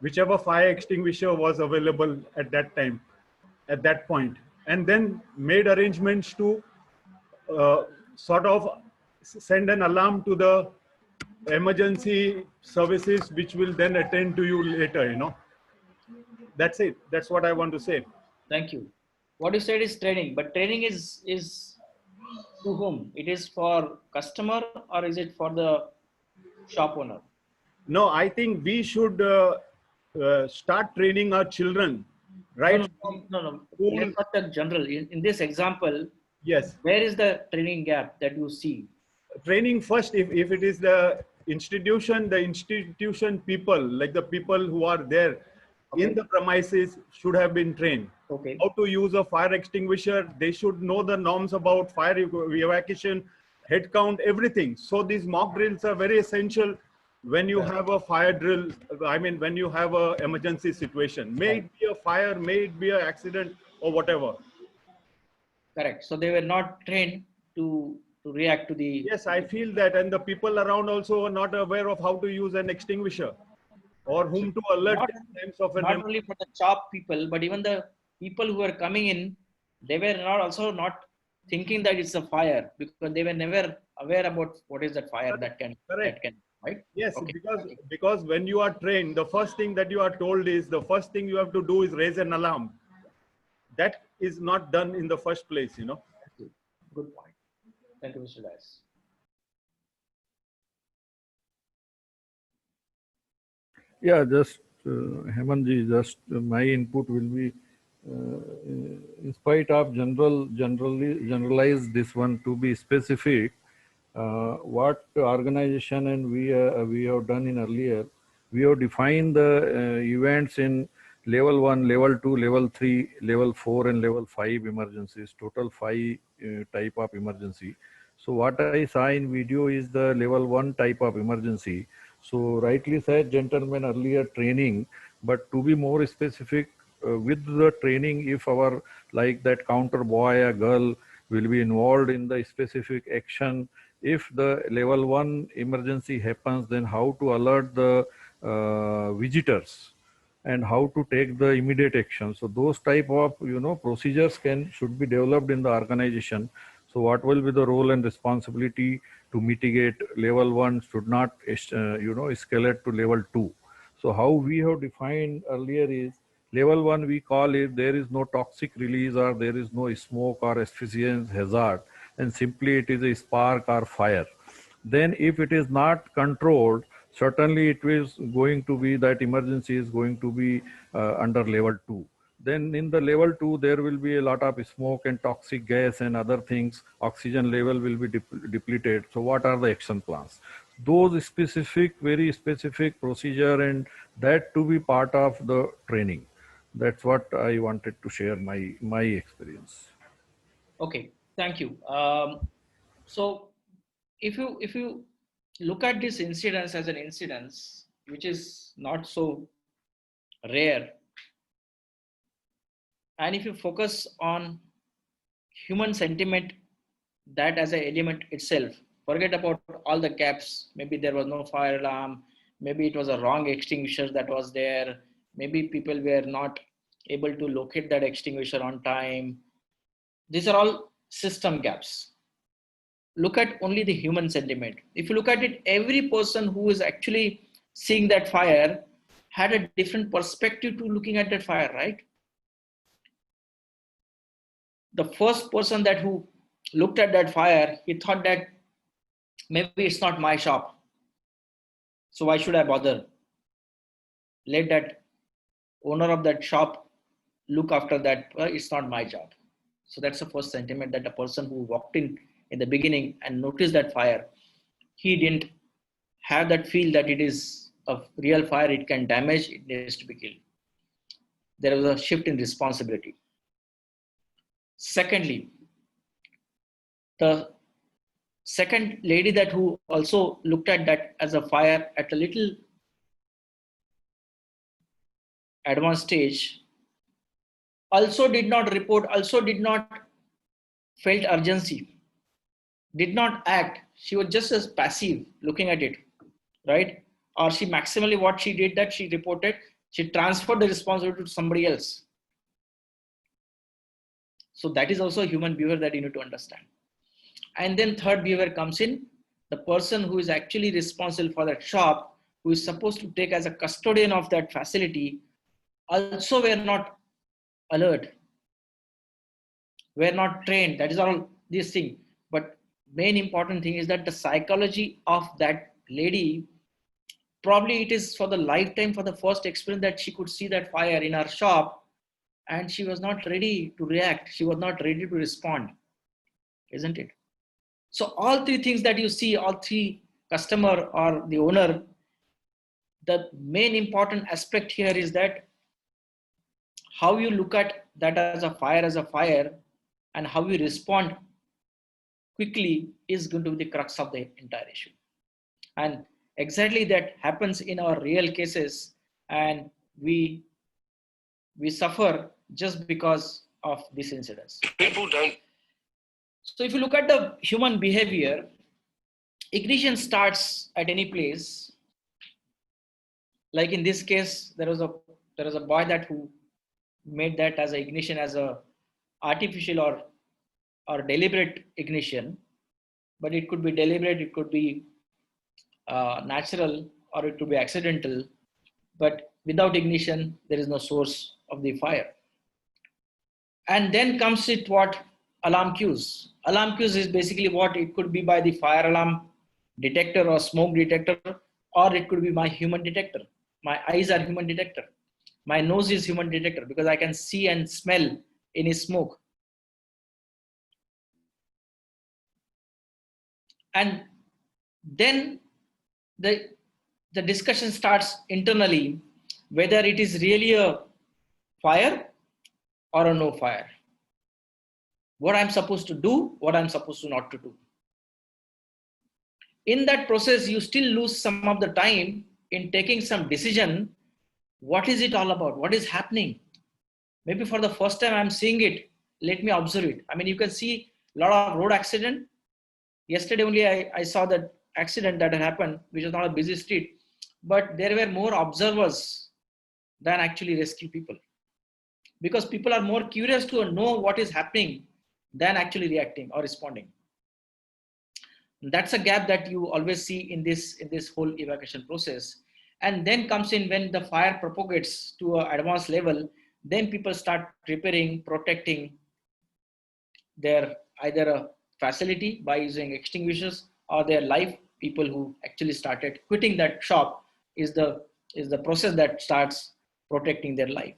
whichever fire extinguisher was available at that time, at that point, and then made arrangements to sort of send an alarm to the emergency services, which will then attend to you later, you know. That's it. That's what I want to say. Thank you. What you said is training, but training is to whom? It is for customer or is it for the shop owner? No, I think we should start training our children, right? No. School. Let's not talk general. In this example, Yes. where is the training gap that you see? Training first, if it is the institution people, like the people who are there in the premises should have been trained. Okay. How to use a fire extinguisher. They should know the norms about fire evacuation, head count, everything. So these mock drills are very essential when you have a fire drill. I mean, when you have a emergency situation, may it be a fire, may it be an accident or whatever. Correct. So they were not trained to react to the. Yes, I feel that, and the people around also are not aware of how to use an extinguisher or whom to alert in times of an not only for the shop people, but even the people who are coming in, they were not thinking that it's a fire because they were never aware about what is that fire that can. Right? Yes, okay. because when you are trained, the first thing that you are told is the first thing you have to do is raise an alarm. That is not done in the first place, you know. Good point. Thank you, Mr. Das. Yeah, just Hemanji, just my input will be in spite of generalize this one to be specific. What organization and we have done in earlier, we have defined the events in level 1, level 2, level 3, level 4 and level 5 emergencies, total 5 type of emergency. So what I saw in video is the level 1 type of emergency. So rightly said, gentlemen, earlier training, but to be more specific with the training, if our like that counter boy or girl will be involved in the specific action, if the level 1 emergency happens, then how to alert the visitors and how to take the immediate action. So those type of procedures should be developed in the organization. So what will be the role and responsibility to mitigate? Level 1 should not escalate to level 2. So how we have defined earlier is level 1 we call it there is no toxic release or there is no smoke or asphyxiation hazard, and simply it is a spark or fire. Then if it is not controlled, certainly it is going to be that emergency is going to be under level 2. Then in the level 2, there will be a lot of smoke and toxic gas and other things. Oxygen level will be depleted. So what are the action plans? Those specific, very specific procedure, and that to be part of the training. That's what I wanted to share my experience. Okay, thank you. So if you look at this incidence as an incidence, which is not so rare, and if you focus on human sentiment, that as an element itself, forget about all the gaps. Maybe there was no fire alarm, maybe it was a wrong extinguisher that was there, maybe people were not able to locate that extinguisher on time. These are all system gaps. Look at only the human sentiment. If you look at it, every person who is actually seeing that fire had a different perspective to looking at that fire, right? The first person that who looked at that fire, he thought that maybe it's not my shop. So why should I bother? Let that owner of that shop look after that. It's not my job. So that's the first sentiment, that the person who walked in the beginning and noticed that fire, he didn't have that feel that it is a real fire, it can damage, it needs to be killed. There was a shift in responsibility. Secondly, the second lady that who also looked at that as a fire at a little advanced stage also did not report, also did not felt urgency, did not act. She was just as passive looking at it, right? Or she maximally what she did that she reported, she transferred the responsibility to somebody else. So that is also a human behavior that you need to understand. And then third behavior comes in, the person who is actually responsible for that shop, who is supposed to take as a custodian of that facility, also were not alert, were not trained. That is all this thing. But main important thing is that the psychology of that lady, probably it is for the lifetime, for the first experience that she could see that fire in her shop, and she was not ready to react. She was not ready to respond, isn't it? So all three things that you see, all three, customer or the owner, the main important aspect here is that how you look at that as a fire, and how you respond quickly is going to be the crux of the entire issue. And exactly that happens in our real cases, and we suffer just because of this incidents. People don't. So if you look at the human behavior, ignition starts at any place. Like in this case, there was a boy that who made that as a ignition as a artificial or deliberate ignition, but it could be deliberate, it could be natural, or it could be accidental. But without ignition, there is no source of the fire. And then comes it what? Alarm cues. Alarm cues is basically what? It could be by the fire alarm detector or smoke detector, or it could be my human detector. My eyes are human detector. My nose is human detector because I can see and smell any smoke. And then the discussion starts internally whether it is really a fire or a no fire. What I'm supposed to do, what I'm supposed to not to do. In that process, you still lose some of the time in taking some decision. What is it all about? What is happening? Maybe for the first time I'm seeing it. Let me observe it. I mean, you can see a lot of road accident. Yesterday only I saw that accident that had happened, which is not a busy street, but there were more observers than actually rescue people. Because people are more curious to know what is happening than actually reacting or responding. That's a gap that you always see in this whole evacuation process. And then comes in when the fire propagates to an advanced level, then people start preparing, protecting their either a facility by using extinguishers or their life. People who actually started quitting that shop is the process that starts protecting their life.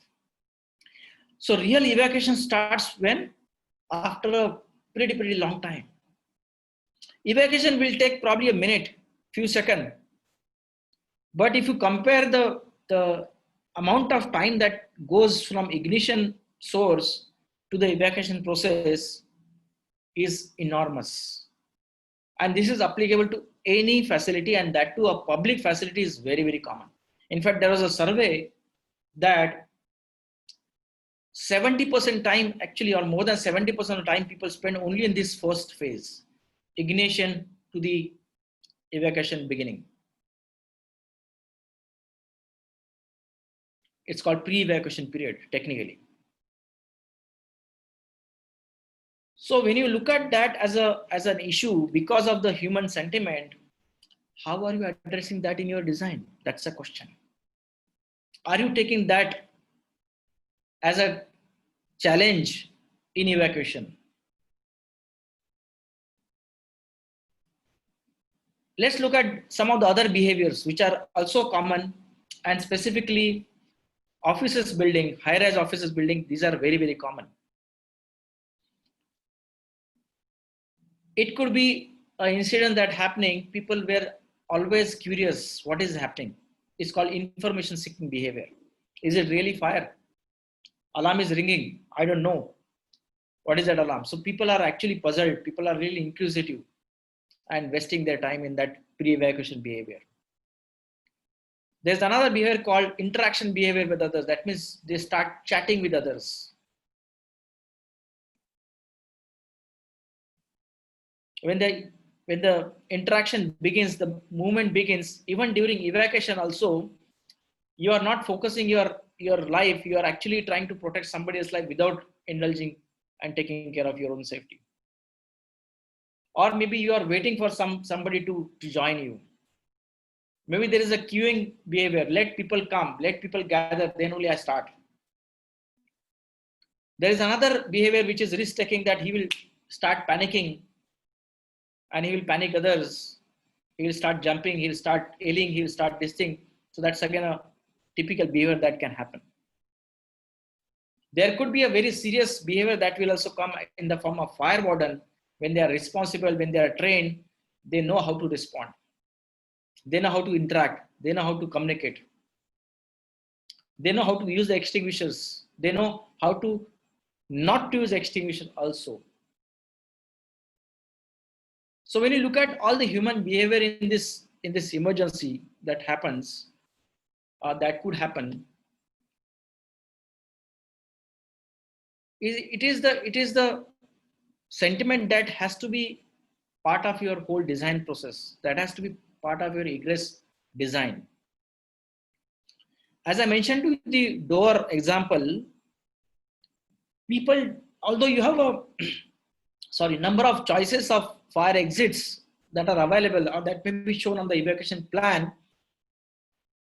So real evacuation starts when? After a pretty long time. Evacuation will take probably a minute, few seconds. But if you compare the amount of time that goes from ignition source to the evacuation process is enormous. And this is applicable to any facility, and that to a public facility is very common. In fact, there was a survey that 70% time actually, or more than 70% of the time people spend only in this first phase, ignition to the evacuation beginning. It's called pre-evacuation period, technically. So when you look at that as an issue because of the human sentiment, how are you addressing that in your design? That's a question. Are you taking that as a challenge in evacuation? Let's look at some of the other behaviors which are also common, and specifically offices building, high-rise offices building, these are very, very common. It could be an incident that happening, people were always curious what is happening. It's called information seeking behavior. Is it really fire? Alarm is ringing, I don't know. What is that alarm? So people are actually puzzled, people are really inquisitive and wasting their time in that pre-evacuation behavior. There's another behavior called interaction behavior with others. That means they start chatting with others. When the interaction begins, the movement begins, even during evacuation also, you are not focusing your life, you are actually trying to protect somebody else's life without indulging and taking care of your own safety. Or maybe you are waiting for somebody to join you. Maybe there is a queuing behavior. Let people come, let people gather, then only I start. There is another behavior which is risk taking, that he will start panicking and he will panic others. He will start jumping, he will start yelling, he will start this thing. So that's again a typical behavior that can happen. There could be a very serious behavior that will also come in the form of fire warden. When they are responsible, when they are trained, they know how to respond. They know how to interact. They know how to communicate. They know how to use the extinguishers. They know how to not to use extinguisher also. So when you look at all the human behavior in this emergency that happens, that could happen, it is the sentiment that has to be part of your whole design process. That has to be part of your egress design. As I mentioned to the door example, people, although you have a number of choices of fire exits that are available or that may be shown on the evacuation plan,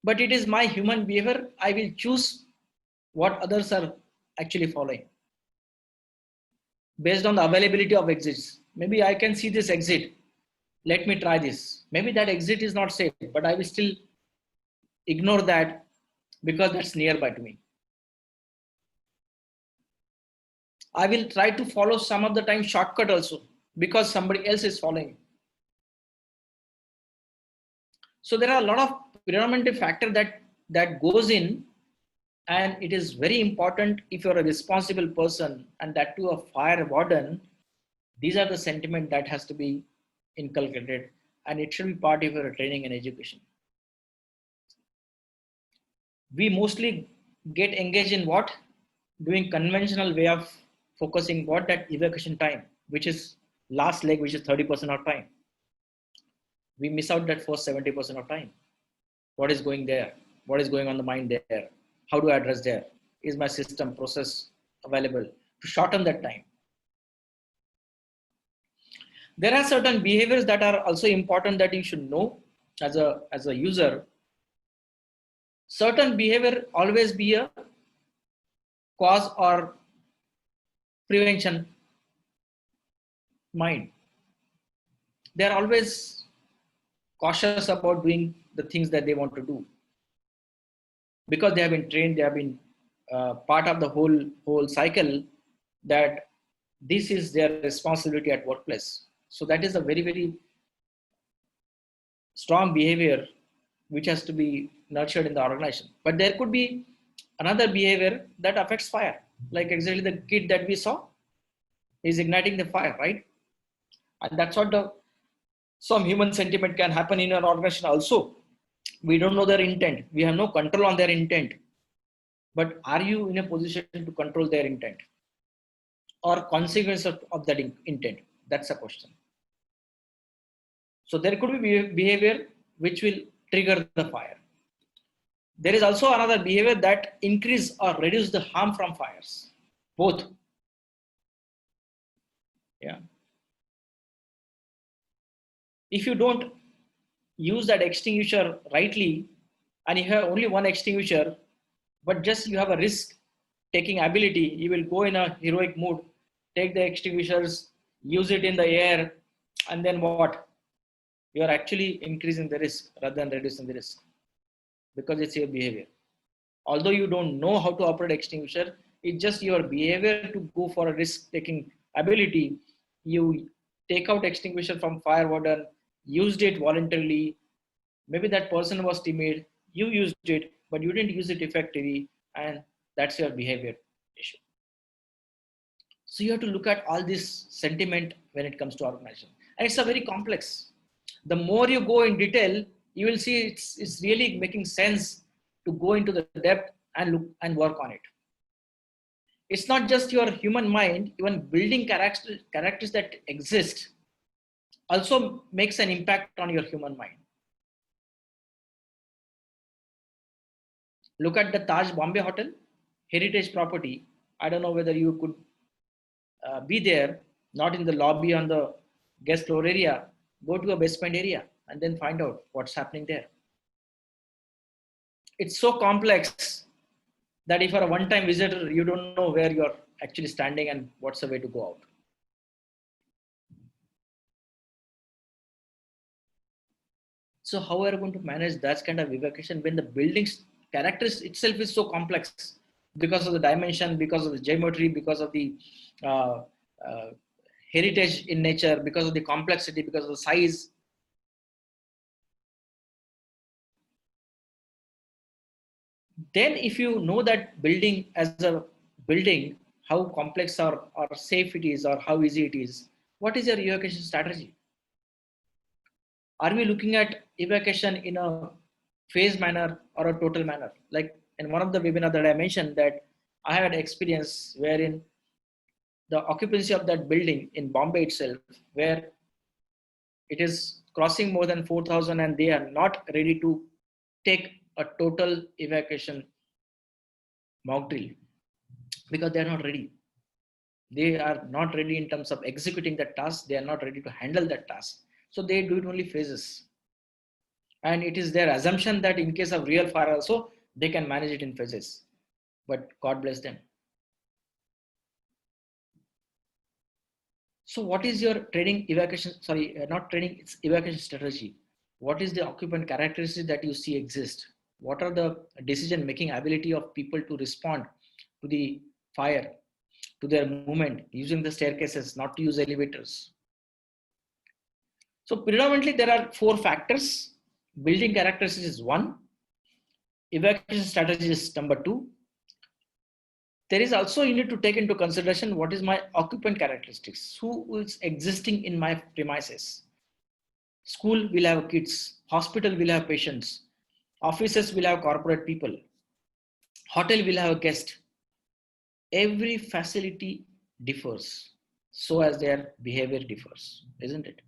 but it is my human behavior. I will choose what others are actually following based on the availability of exits. Maybe I can see this exit. Let me try this. Maybe that exit is not safe, but I will still ignore that because that's nearby to me. I will try to follow some of the time shortcut also because somebody else is following. So there are a lot of predominant factor that goes in, and it is very important if you're a responsible person, and that too a fire warden. These are the sentiment that has to be inculcated, and it should be part of your training and education. We mostly get engaged in what? Doing conventional way of focusing what? That evacuation time, which is last leg, which is 30% of time. We miss out that first 70% of time. What is going there? What is going on the mind there? How do I address there? Is my system process available to shorten that time? There are certain behaviors that are also important that you should know as a user. Certain behavior always be a cause or prevention mind. They're always cautious about doing the things that they want to do because they have been trained, they have been part of the whole cycle that this is their responsibility at workplace. So that is a very, very strong behavior which has to be nurtured in the organization. But there could be another behavior that affects fire, like exactly the kid that we saw is igniting the fire, right? And that's what some human sentiment can happen in an organization also. We don't know their intent. We have no control on their intent. But are you in a position to control their intent or consequence of that intent? That's a question. So there could be behavior which will trigger the fire. There is also another behavior that increase or reduce the harm from fires. Both. Yeah. If you don't use that extinguisher rightly, and you have only one extinguisher, but just you have a risk taking ability, you will go in a heroic mood, take the extinguishers, use it in the air, and then what? You are actually increasing the risk rather than reducing the risk, because it's your behavior. Although you don't know how to operate extinguisher, it's just your behavior to go for a risk taking ability. You take out extinguisher from fire warden, used it voluntarily. Maybe that person was timid, you used it, but you didn't use it effectively, and that's your behavior issue. So you have to look at all this sentiment when it comes to organization. And it's a very complex. The more you go in detail, you will see it's really making sense to go into the depth and look and work on it. It's not just your human mind, even building characters that exist also makes an impact on your human mind. Look at the Taj Bombay Hotel, heritage property. I don't know whether you could be there, not in the lobby on the guest floor area, go to a basement area and then find out what's happening there. It's so complex that if you're a one-time visitor, you don't know where you're actually standing and what's the way to go out. So how are you going to manage that kind of evacuation when the building's characters itself is so complex because of the dimension, because of the geometry, because of the heritage in nature, because of the complexity, because of the size. Then if you know that building as a building, how complex or safe it is or how easy it is, what is your evacuation strategy? Are we looking at evacuation in a phased manner or a total manner? Like in one of the webinars that I mentioned, that I had experience wherein the occupancy of that building in Bombay itself, where it is crossing more than 4,000 and they are not ready to take a total evacuation mock drill because they are not ready. They are not ready in terms of executing that task. They are not ready to handle that task. So they do it only phases. And it is their assumption that in case of real fire also, they can manage it in phases. But God bless them. So what is your training evacuation, not training, it's evacuation strategy. What is the occupant characteristics that you see exist? What are the decision-making ability of people to respond to the fire, to their movement, using the staircases, not to use elevators? So predominantly there are 4 factors. Building characteristics is 1. Evacuation strategy is number 2. There is also, you need to take into consideration what is my occupant characteristics, who is existing in my premises. School will have kids, hospital will have patients, offices will have corporate people, hotel will have a guest. Every facility differs, so as their behavior differs, isn't it?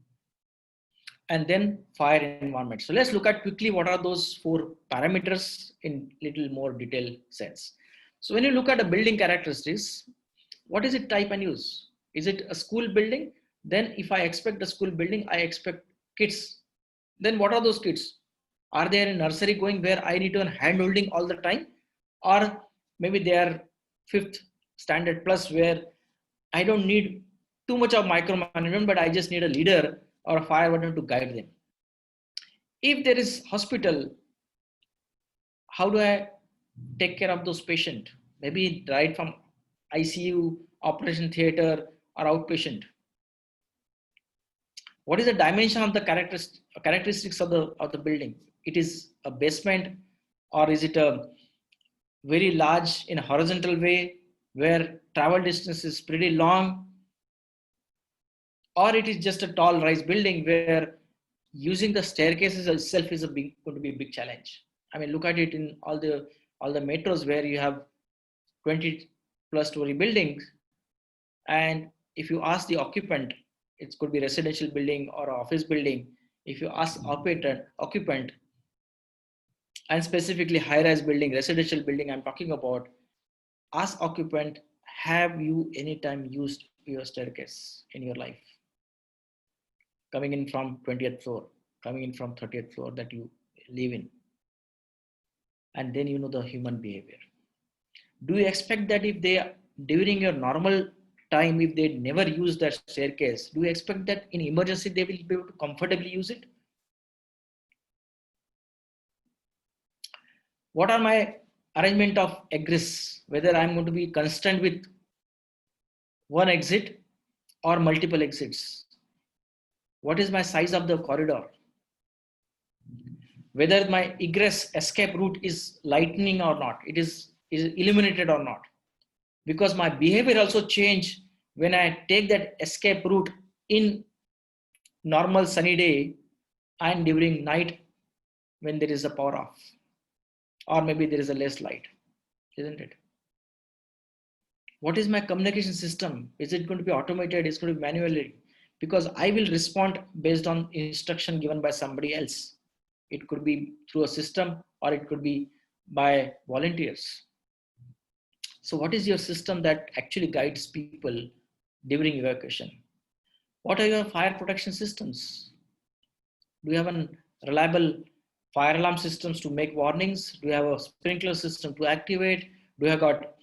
And then fire environment. So let's look at quickly what are those 4 parameters in little more detailed sense. So when you look at a building characteristics, what is it type and use? Is it a school building? Then if I expect a school building, I expect kids. Then what are those kids? Are they in nursery going where I need to hand holding all the time? Or maybe they are 5th standard plus where I don't need too much of micromanagement, but I just need a leader or a fire warden to guide them. If there is hospital, how do I take care of those patients? Maybe right from ICU, operation theater, or outpatient. What is the dimension of the characteristics of the building? It is a basement, or is it a very large in a horizontal way where travel distance is pretty long? Or it is just a tall rise building where using the staircases itself is going to be a big challenge. I mean, look at it in all the metros where you have 20 plus story buildings. And if you ask the occupant, it could be residential building or office building. If you ask occupant, and specifically high-rise building, residential building I'm talking about, ask occupant, have you anytime used your staircase in your life? Coming in from 20th floor, coming in from 30th floor that you live in. And then you know the human behavior. Do you expect that if they, during your normal time, if they never use that staircase, do you expect that in emergency they will be able to comfortably use it? What are my arrangement of egress? Whether I'm going to be constrained with one exit or multiple exits? What is my size of the corridor? Whether my egress escape route is lightening or not, it is illuminated or not. Because my behavior also change when I take that escape route in normal sunny day and during night when there is a power off, or maybe there is a less light, isn't it? What is my communication system? Is it going to be automated? Is it going to be manually? Because I will respond based on instruction given by somebody else. It could be through a system or it could be by volunteers. So what is your system that actually guides people during evacuation? What are your fire protection systems? Do you have a reliable fire alarm systems to make warnings? Do you have a sprinkler system to activate? Do you have got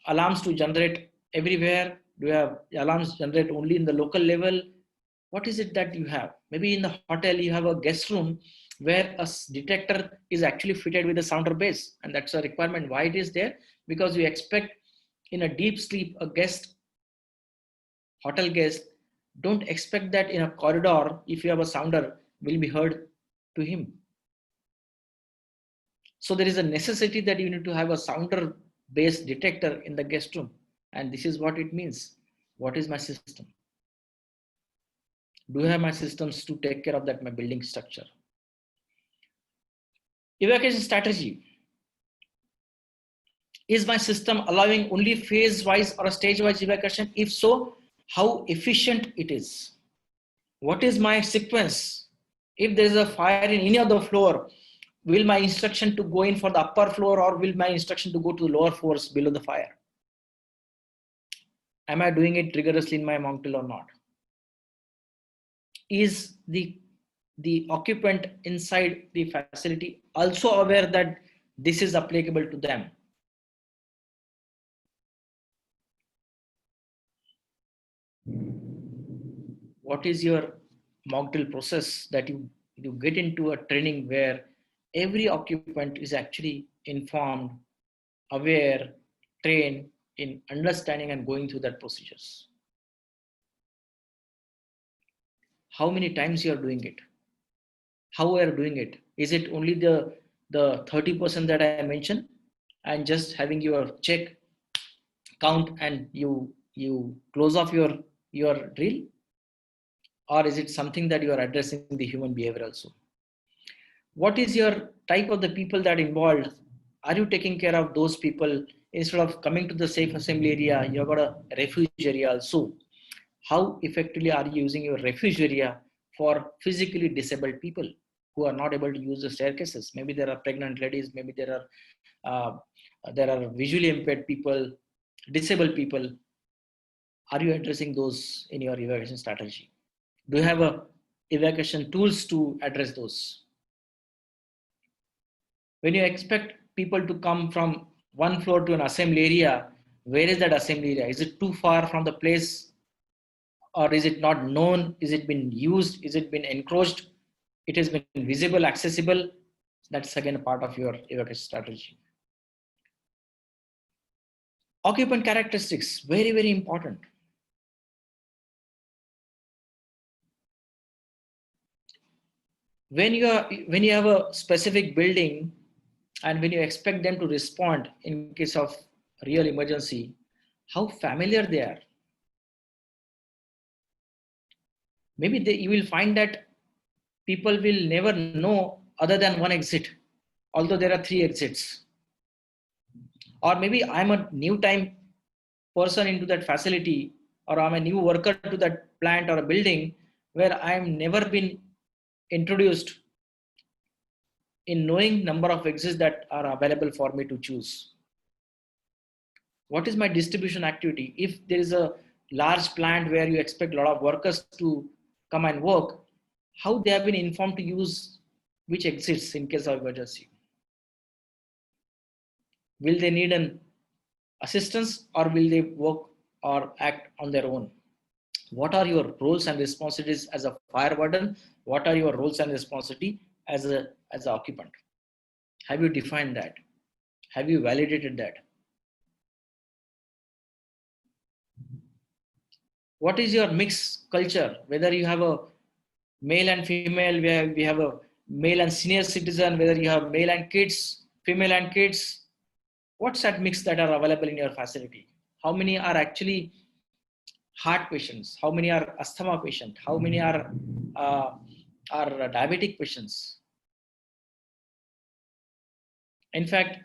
alarms to generate everywhere? Do you have alarms generate only in the local level? What is it that you have? Maybe in the hotel you have a guest room where a detector is actually fitted with a sounder base, and that's a requirement. Why it is there? Because you expect in a deep sleep, a guest, hotel guest, don't expect that in a corridor, if you have a sounder, will be heard to him. So there is a necessity that you need to have a sounder based detector in the guest room. And this is what it means. What is my system? Do I have my systems to take care of that, my building structure? Evacuation strategy. Is my system allowing only phase-wise or a stage-wise evacuation? If so, how efficient it is? What is my sequence? If there is a fire in any other floor, will my instruction to go in for the upper floor or will my instruction to go to the lower floors below the fire? Am I doing it rigorously in my Mocktail or not? Is the occupant inside the facility also aware that this is applicable to them? What is your mock drill process that you get into a training where every occupant is actually informed, aware, trained in understanding and going through that procedures? How many times you are doing it? How are you doing it? Is it only the 30% that I mentioned and just having your check count and you close off your drill? Or is it something that you are addressing the human behavior also? What is your type of the people that are involved? Are you taking care of those people? Instead of coming to the safe assembly area, you've got a refuge area also. How effectively are you using your refuge area for physically disabled people who are not able to use the staircases? Maybe there are pregnant ladies, maybe there are visually impaired people, disabled people. Are you addressing those in your evacuation strategy? Do you have evacuation tools to address those? When you expect people to come from one floor to an assembly area, where is that assembly area? Is it too far from the place? Or is it not known? Is it been used? Is it been encroached? It has been visible, accessible. That's again a part of your evacuation strategy. Occupant characteristics, very, very important. When you have a specific building and when you expect them to respond in case of real emergency, how familiar they are. Maybe you will find that people will never know other than one exit, although there are 3 exits. Or maybe I'm a new time person into that facility, or I'm a new worker to that plant or a building where I'm never been introduced in knowing number of exits that are available for me to choose? What is my distribution activity? If there is a large plant where you expect a lot of workers to come and work, how they have been informed to use which exits in case of emergency? Will they need an assistance or will they work or act on their own? What are your roles and responsibilities as a fire warden? What are your roles and responsibility as an occupant? Have you defined that? Have you validated that? What is your mixed culture? Whether you have a male and female, we have a male and senior citizen, whether you have male and kids, female and kids, what's that mix that are available in your facility? How many are actually heart patients? How many are asthma patients? How many are diabetic patients? In fact,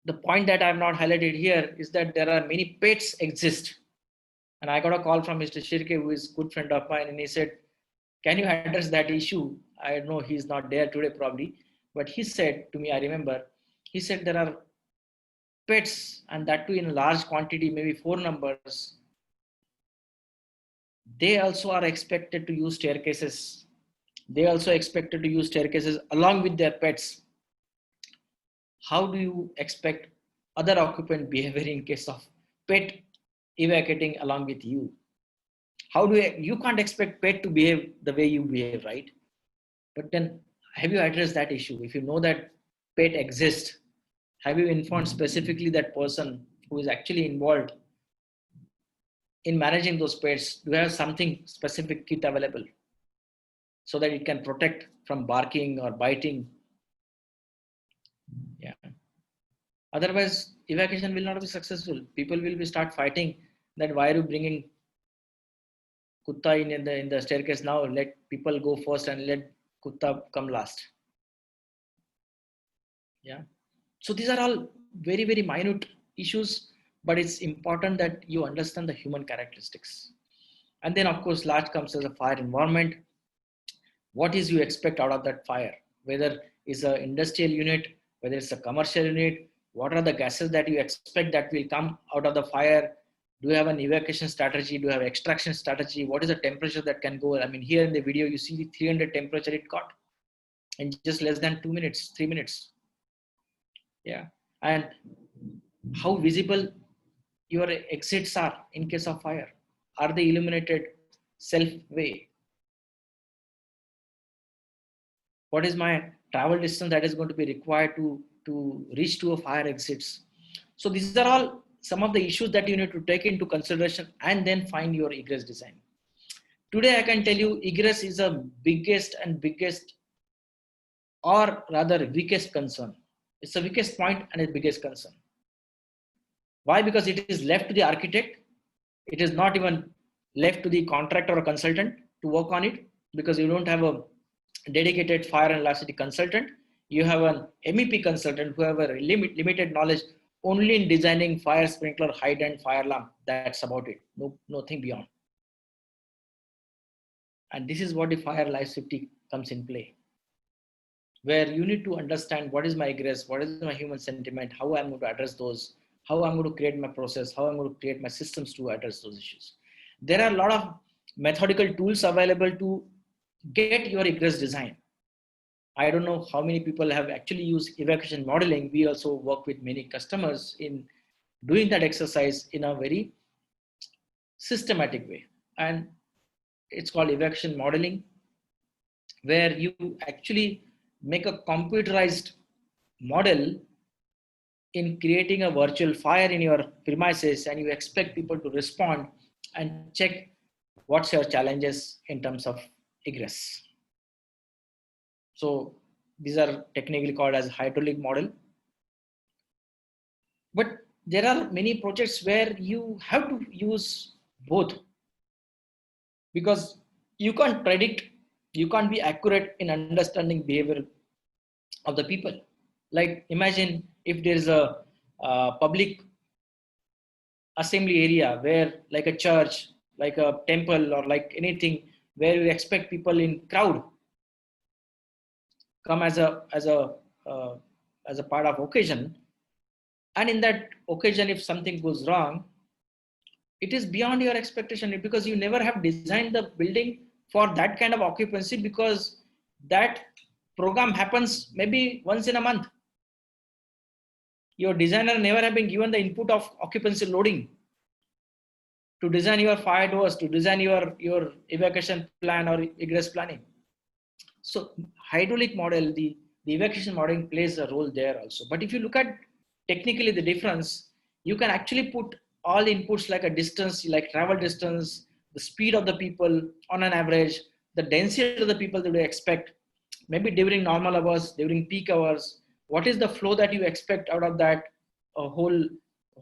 the point that I have not highlighted here is that there are many pets exist. And I got a call from Mr. Shirke, who is a good friend of mine, and he said, can you address that issue? I know he's not there today probably, but he said to me, I remember, he said there are pets, and that too in a large quantity, maybe 4 numbers. They also are expected to use staircases. They also expected to use staircases along with their pets. How do you expect other occupant behavior in case of pet evacuating along with you? How do you can't expect pet to behave the way you behave, right? But then have you addressed that issue? If you know that pet exists, have you informed specifically that person who is actually involved in managing those pets? Do you have something specific kit available so that it can protect from barking or biting? Yeah. Otherwise, evacuation will not be successful. People will be start fighting that why are you bringing kutta in the staircase now? Let people go first and let kutta come last. Yeah. So these are all very, very minute issues, but it's important that you understand the human characteristics. And then of course, large comes as a fire environment. What is you expect out of that fire? Whether it's an industrial unit, whether it's a commercial unit, what are the gases that you expect that will come out of the fire? Do you have an evacuation strategy? Do you have extraction strategy? What is the temperature that can go? I mean, here in the video, you see the 300 temperature it got in just less than 2 minutes, 3 minutes. Yeah. And how visible your exits are in case of fire. Are they illuminated self way? What is my travel distance that is going to be required to reach to a fire exits? So these are all some of the issues that you need to take into consideration and then find your egress design. Today, I can tell you egress is the biggest or rather weakest concern. It's the weakest point and its biggest concern. Why? Because it is left to the architect. It is not even left to the contractor or consultant to work on it, because you don't have a dedicated fire and life safety consultant. You have an MEP consultant who have a limited knowledge only in designing fire sprinkler, hydrant, fire alarm. That's about it. Nothing beyond. And this is what the fire life safety comes in play, where you need to understand what is my egress, what is my human sentiment, how I'm going to address those, how I'm going to create my process, how I'm going to create my systems to address those issues. There are a lot of methodical tools available to get your egress design. I don't know how many people have actually used evacuation modeling. We also work with many customers in doing that exercise in a very systematic way. And it's called evacuation modeling, where you actually make a computerized model in creating a virtual fire in your premises, and you expect people to respond and check what's your challenges in terms of egress. So these are technically called as hydraulic model. But there are many projects where you have to use both, because you can't predict, you can't be accurate in understanding behavior of the people. Like imagine if there's a public assembly area where, like a church, like a temple, or like anything where you expect people in crowd. come as a part of occasion. And in that occasion, if something goes wrong, it is beyond your expectation, because you never have designed the building for that kind of occupancy, because that program happens maybe once in a month. Your designer never have been given the input of occupancy loading to design your fire doors, to design your evacuation plan or egress planning. So hydraulic model, the evacuation modeling plays a role there also. But if you look at technically the difference, you can actually put all inputs like a distance, like travel distance, the speed of the people on an average, the density of the people that you expect, maybe during normal hours, during peak hours, what is the flow that you expect out of that whole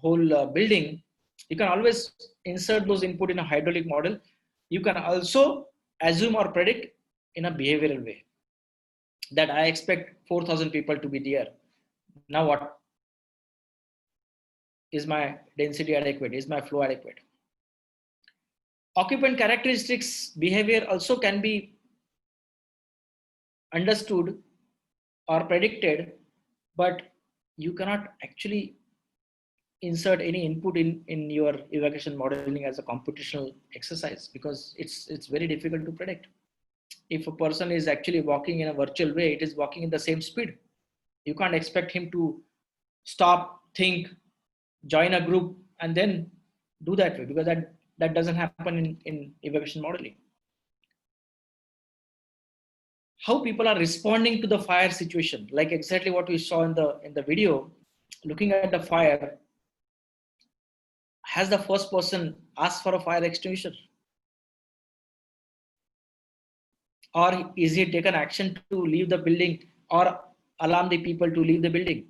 building. You can always insert those input in a hydraulic model. You can also assume or predict in a behavioral way that I expect 4,000 people to be there. Now what? Is my density adequate? Is my flow adequate? Occupant characteristics behavior also can be understood or predicted, but you cannot actually insert any input in your evacuation modeling as a computational exercise, because it's very difficult to predict. If a person is actually walking in a virtual way, it is walking in the same speed. You can't expect him to stop, think, join a group, and then do that way, because that doesn't happen in evacuation modeling. How people are responding to the fire situation, like exactly what we saw in the video, looking at the fire. Has the first person asked for a fire extinguisher? Or is he taken action to leave the building or alarm the people to leave the building?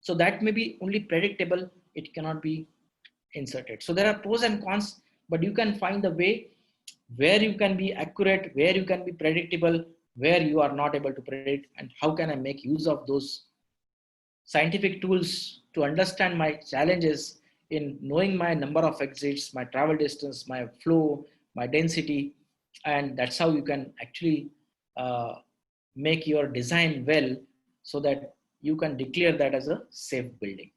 So that may be only predictable. It cannot be inserted. So there are pros and cons, but you can find the way where you can be accurate, where you can be predictable, where you are not able to predict, and how can I make use of those scientific tools to understand my challenges in knowing my number of exits, my travel distance, my flow, my density, and that's how you can actually make your design well, so that you can declare that as a safe building.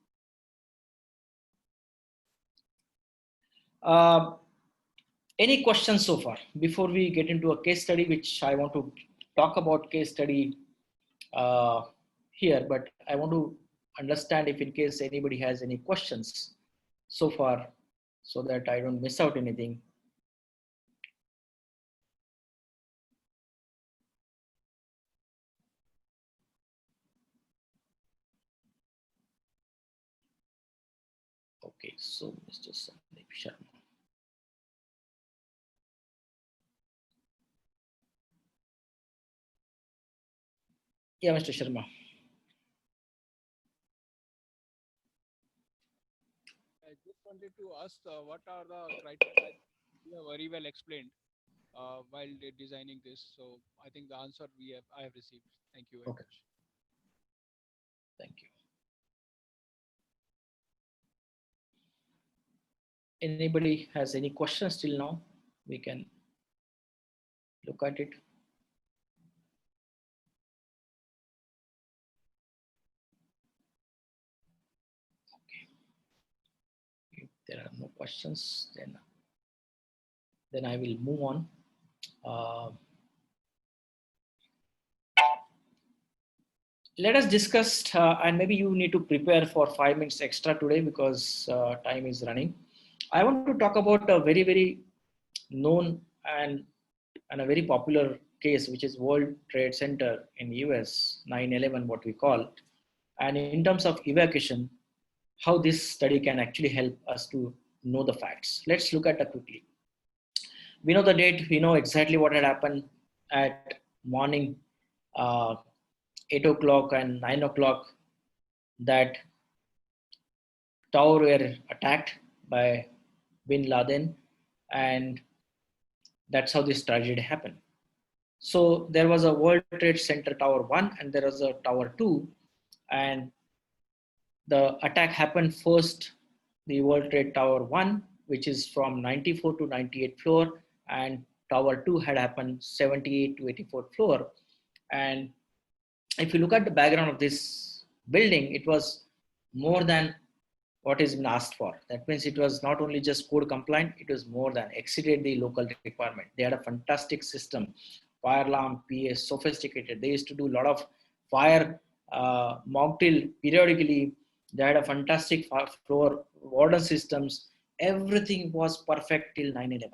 Any questions so far before we get into a case study, which I want to talk about case study here, but I want to understand if in case anybody has any questions so far, so that I don't miss out anything. Okay, so Mr. Sandeep Sharma. Yeah, Mr. Sharma. I just wanted to ask what are the criteria you have very well explained while designing this. So I think the answer I have received. Thank you very Okay. much. Thank you. Anybody has any questions till now? We can look at it. Okay. If there are no questions, then I will move on. Let us discuss, and maybe you need to prepare for 5 minutes extra today, because time is running. I want to talk about a very, very known and a very popular case, which is World Trade Center in US, 9/11, what we call. And in terms of evacuation, how this study can actually help us to know the facts. Let's look at that quickly. We know the date, we know exactly what had happened at morning 8 o'clock and 9 o'clock, that tower were attacked by Bin Laden, and that's how this tragedy happened. So there was a World Trade Center Tower 1 and there was a Tower 2, and the attack happened first, the World Trade Tower 1, which is from 94 to 98 floor, and Tower 2 had happened 78 to 84 floor. And if you look at the background of this building, it was more than what is been asked for. That means it was not only just code compliant, it was more than exceeded the local requirement. They had a fantastic system, fire alarm, PA, sophisticated. They used to do a lot of fire mock drill periodically. They had a fantastic floor warden systems. Everything was perfect till 9/11.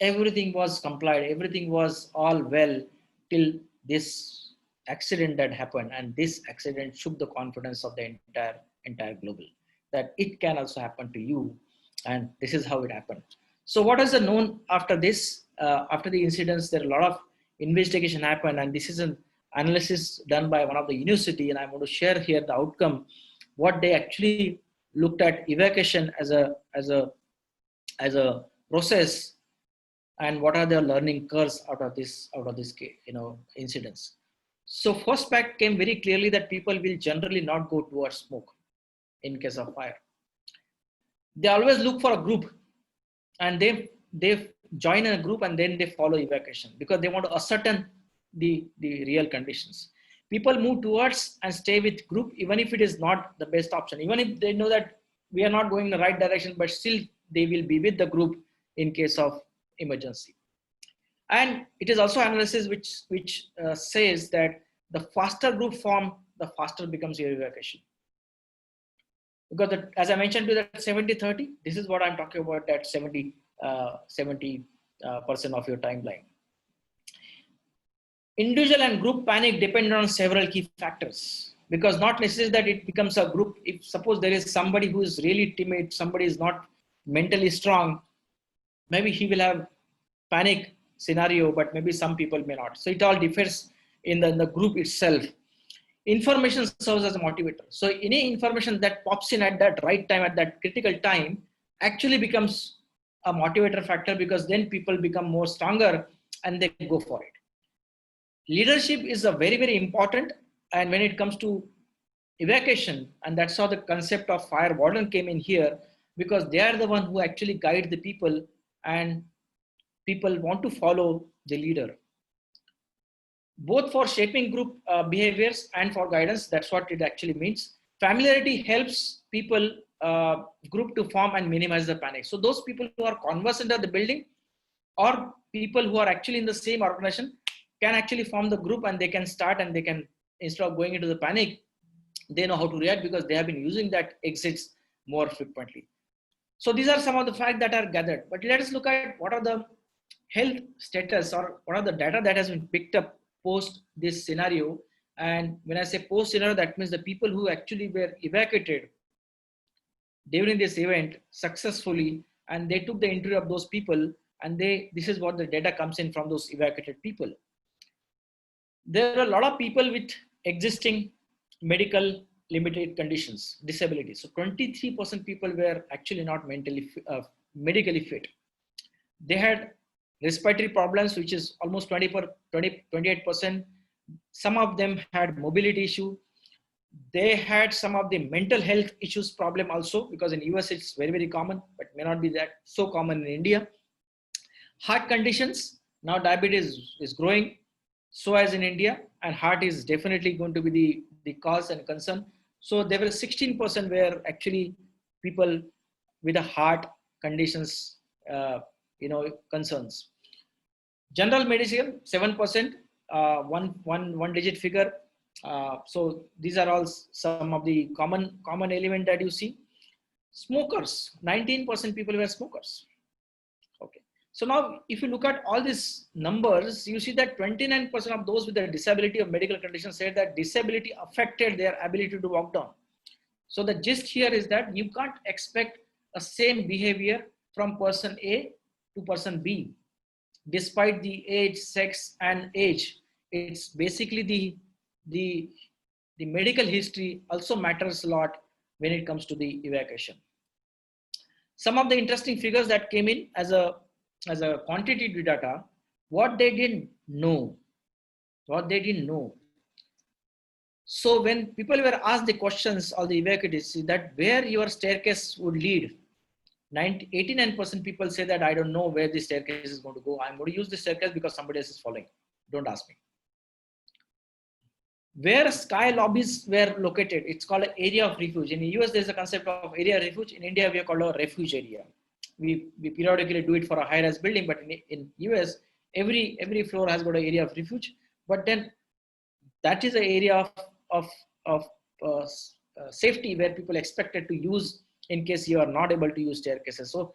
Everything was complied. Everything was all well till this accident that happened, and this accident shook the confidence of the entire global that it can also happen to you, and this is how it happened. So what is the known after this? After the incidents, there are a lot of investigation happened, and this is an analysis done by one of the university, and I'm going to share here the outcome. What they actually looked at evacuation as a process, and what are the learning curves out of this incidents. So first fact came very clearly that people will generally not go towards smoke in case of fire. They always look for a group, and they join a group and then they follow evacuation because they want to ascertain the real conditions. People move towards and stay with group even if it is not the best option, even if they know that we are not going in the right direction, but still they will be with the group in case of emergency. And it is also analysis which says that the faster group form, the faster becomes your evacuation. Because as I mentioned to that 70-30, this is what I'm talking about, that 70% of your timeline. Individual and group panic depend on several key factors, because not necessarily that it becomes a group. If suppose there is somebody who is really timid, somebody is not mentally strong, maybe he will have panic scenario, but maybe some people may not. So it all differs in the group itself. Information serves as a motivator. So any information that pops in at that right time, at that critical time, actually becomes a motivator factor, because then people become more stronger and they go for it. Leadership is a very, very important. And when it comes to evacuation, and that's how the concept of fire warden came in here, because they are the one who actually guide the people, and people want to follow the leader. Both for shaping group behaviors and for guidance, that's what it actually means. Familiarity helps people group to form and minimize the panic. So those people who are conversant of the building, or people who are actually in the same organization, can actually form the group, and they can start, and they can, instead of going into the panic, they know how to react because they have been using that exits more frequently. So these are some of the facts that are gathered. But let us look at what are the health status, or what are the data that has been picked up post this scenario. And when I say post scenario, that means the people who actually were evacuated during this event successfully, and they took the interview of those people, and this is what the data comes in from those evacuated people. There are a lot of people with existing medical limited conditions, disabilities. So 23% people were actually not medically fit. They had respiratory problems, which is almost 28%. Some of them had mobility issue. They had some of the mental health issues problem also, because in US it's very, very common, but may not be that so common in India. Heart conditions, now diabetes is growing, so as in India, and heart is definitely going to be the cause and concern. So there were 16% were actually people with a heart conditions, concerns. General medicine, 7%, one digit figure. So these are all some of the common element that you see. Smokers, 19% people were smokers. Okay. So now if you look at all these numbers, you see that 29% of those with a disability or medical condition said that disability affected their ability to walk down. So the gist here is that you can't expect a same behavior from person A to person B, despite the age, sex, and age. It's basically the medical history also matters a lot when it comes to the evacuation. Some of the interesting figures that came in as a quantitative data, what they didn't know. So when people were asked the questions or the evacuees, that where your staircase would lead, 89% people say that I don't know where the staircase is going to go. I'm going to use the staircase because somebody else is following. Don't ask me. Where sky lobbies were located, it's called an area of refuge. In the US, there's a concept of area of refuge. In India, we are called a refuge area. We periodically do it for a high-rise building, but in US, every floor has got an area of refuge. But then that is an area of safety where people expected to use in case you are not able to use staircases. So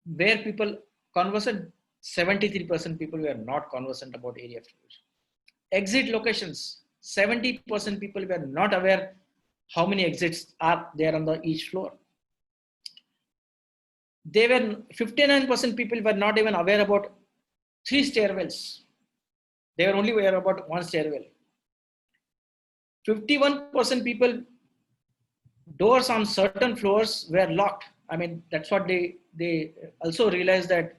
where people conversant, 73% people were not conversant about area of refuge. Exit locations, 70% people were not aware how many exits are there on each floor. 59% people were not even aware about 3 stairwells. They were only aware about 1 stairwell. 51% people, doors on certain floors were locked. I mean, that's what they also realized, that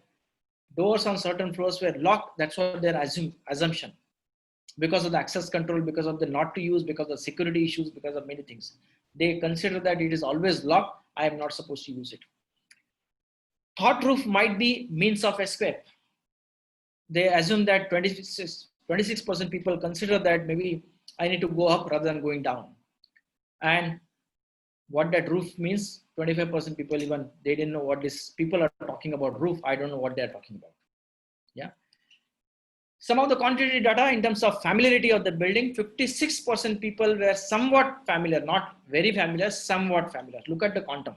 doors on certain floors were locked. That's what their assumption. Because of the access control, because of the not to use, because of security issues, because of many things. They consider that it is always locked. I am not supposed to use it. Thought roof might be means of escape. They assume that 26% people consider that maybe I need to go up rather than going down. And what that roof means, 25% people even, they didn't know what this people are talking about roof. I don't know what they're talking about. Yeah. Some of the quantitative data in terms of familiarity of the building, 56% people were somewhat familiar, not very familiar, somewhat familiar. Look at the quantum.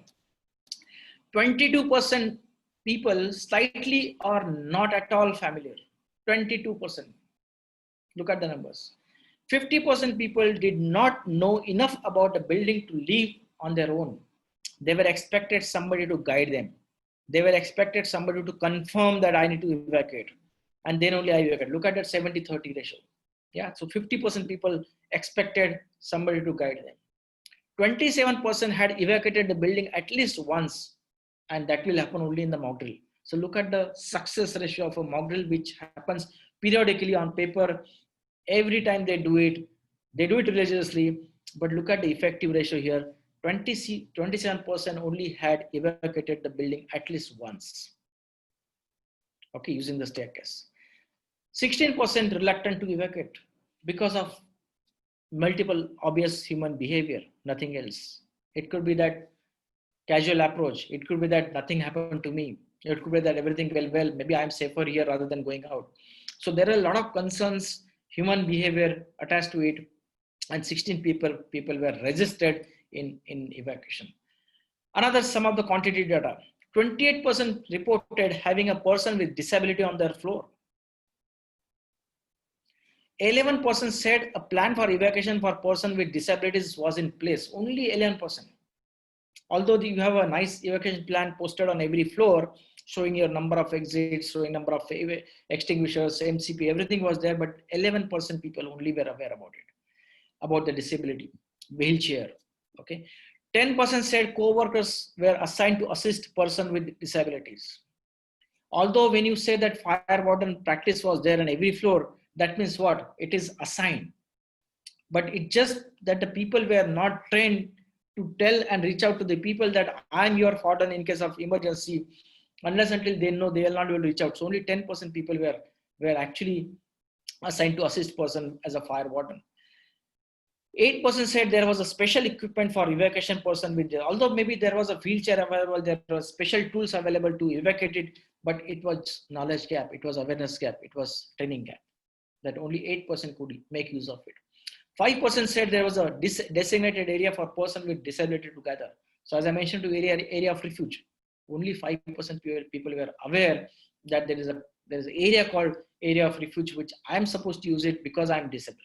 22% people slightly or not at all familiar. 22%. Look at the numbers. 50% people did not know enough about the building to leave on their own. They were expected somebody to guide them. They were expected somebody to confirm that I need to evacuate. And then only I evacuate. Look at that 70-30 ratio. Yeah, so 50% people expected somebody to guide them. 27% had evacuated the building at least once, and that will happen only in the mock drill. So look at the success ratio of a mock drill, which happens periodically on paper. Every time they do it religiously, but look at the effective ratio here. 27% only had evacuated the building at least once. Okay, using the staircase. 16% reluctant to evacuate because of multiple obvious human behavior, nothing else. It could be that casual approach. It could be that nothing happened to me. It could be that everything went well. Maybe I'm safer here rather than going out. So there are a lot of concerns, human behavior attached to it, and 16 people were registered in evacuation. Another, some of the quantity data. 28% reported having a person with disability on their floor. 11% said a plan for evacuation for person with disabilities was in place. Only 11%. Although you have a nice evacuation plan posted on every floor, showing your number of exits, showing number of extinguishers, MCP, everything was there, but 11% people only were aware about it, about the disability, wheelchair. Okay, 10% said co-workers were assigned to assist person with disabilities. Although when you say that fire warden practice was there on every floor, that means what? It is assigned. But it just that the people were not trained to tell and reach out to the people that I'm your warden in case of emergency. Unless until they know, they will not be able to reach out. So only 10% people were actually assigned to assist person as a fire warden. 8% said there was a special equipment for evacuation person with, although maybe there was a wheelchair available, there were special tools available to evacuate it, but it was knowledge gap, it was awareness gap, it was training gap, that only 8% could make use of it. 5% said there was a designated area for person with disability to gather. So as I mentioned, to area of refuge, only 5% people were aware that there is an area called area of refuge, which I'm supposed to use it because I'm disabled.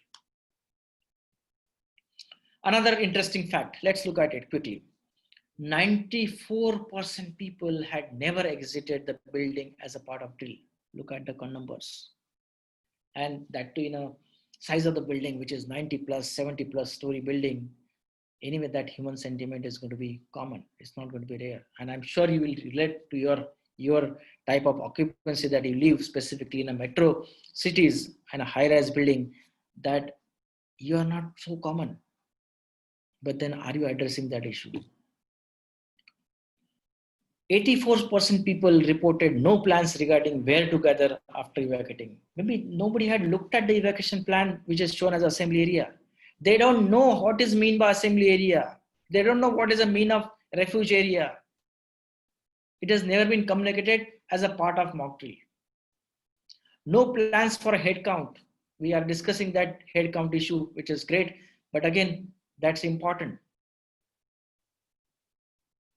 Another interesting fact, let's look at it quickly. 94% people had never exited the building as a part of drill. Look at the numbers. And that too in a size of the building, which is 90 plus, 70 plus story building. Anyway, that human sentiment is going to be common. It's not going to be rare. And I'm sure you will relate to your type of occupancy that you live, specifically in a metro cities and a high-rise building, that you are not so common. But then are you addressing that issue? 84% people reported no plans regarding where to gather after evacuating. Maybe nobody had looked at the evacuation plan, which is shown as assembly area. They don't know what is mean by assembly area. They don't know what is the mean of refuge area. It has never been communicated as a part of mock drill. No plans for a head count. We are discussing that head count issue, which is great. But again, that's important.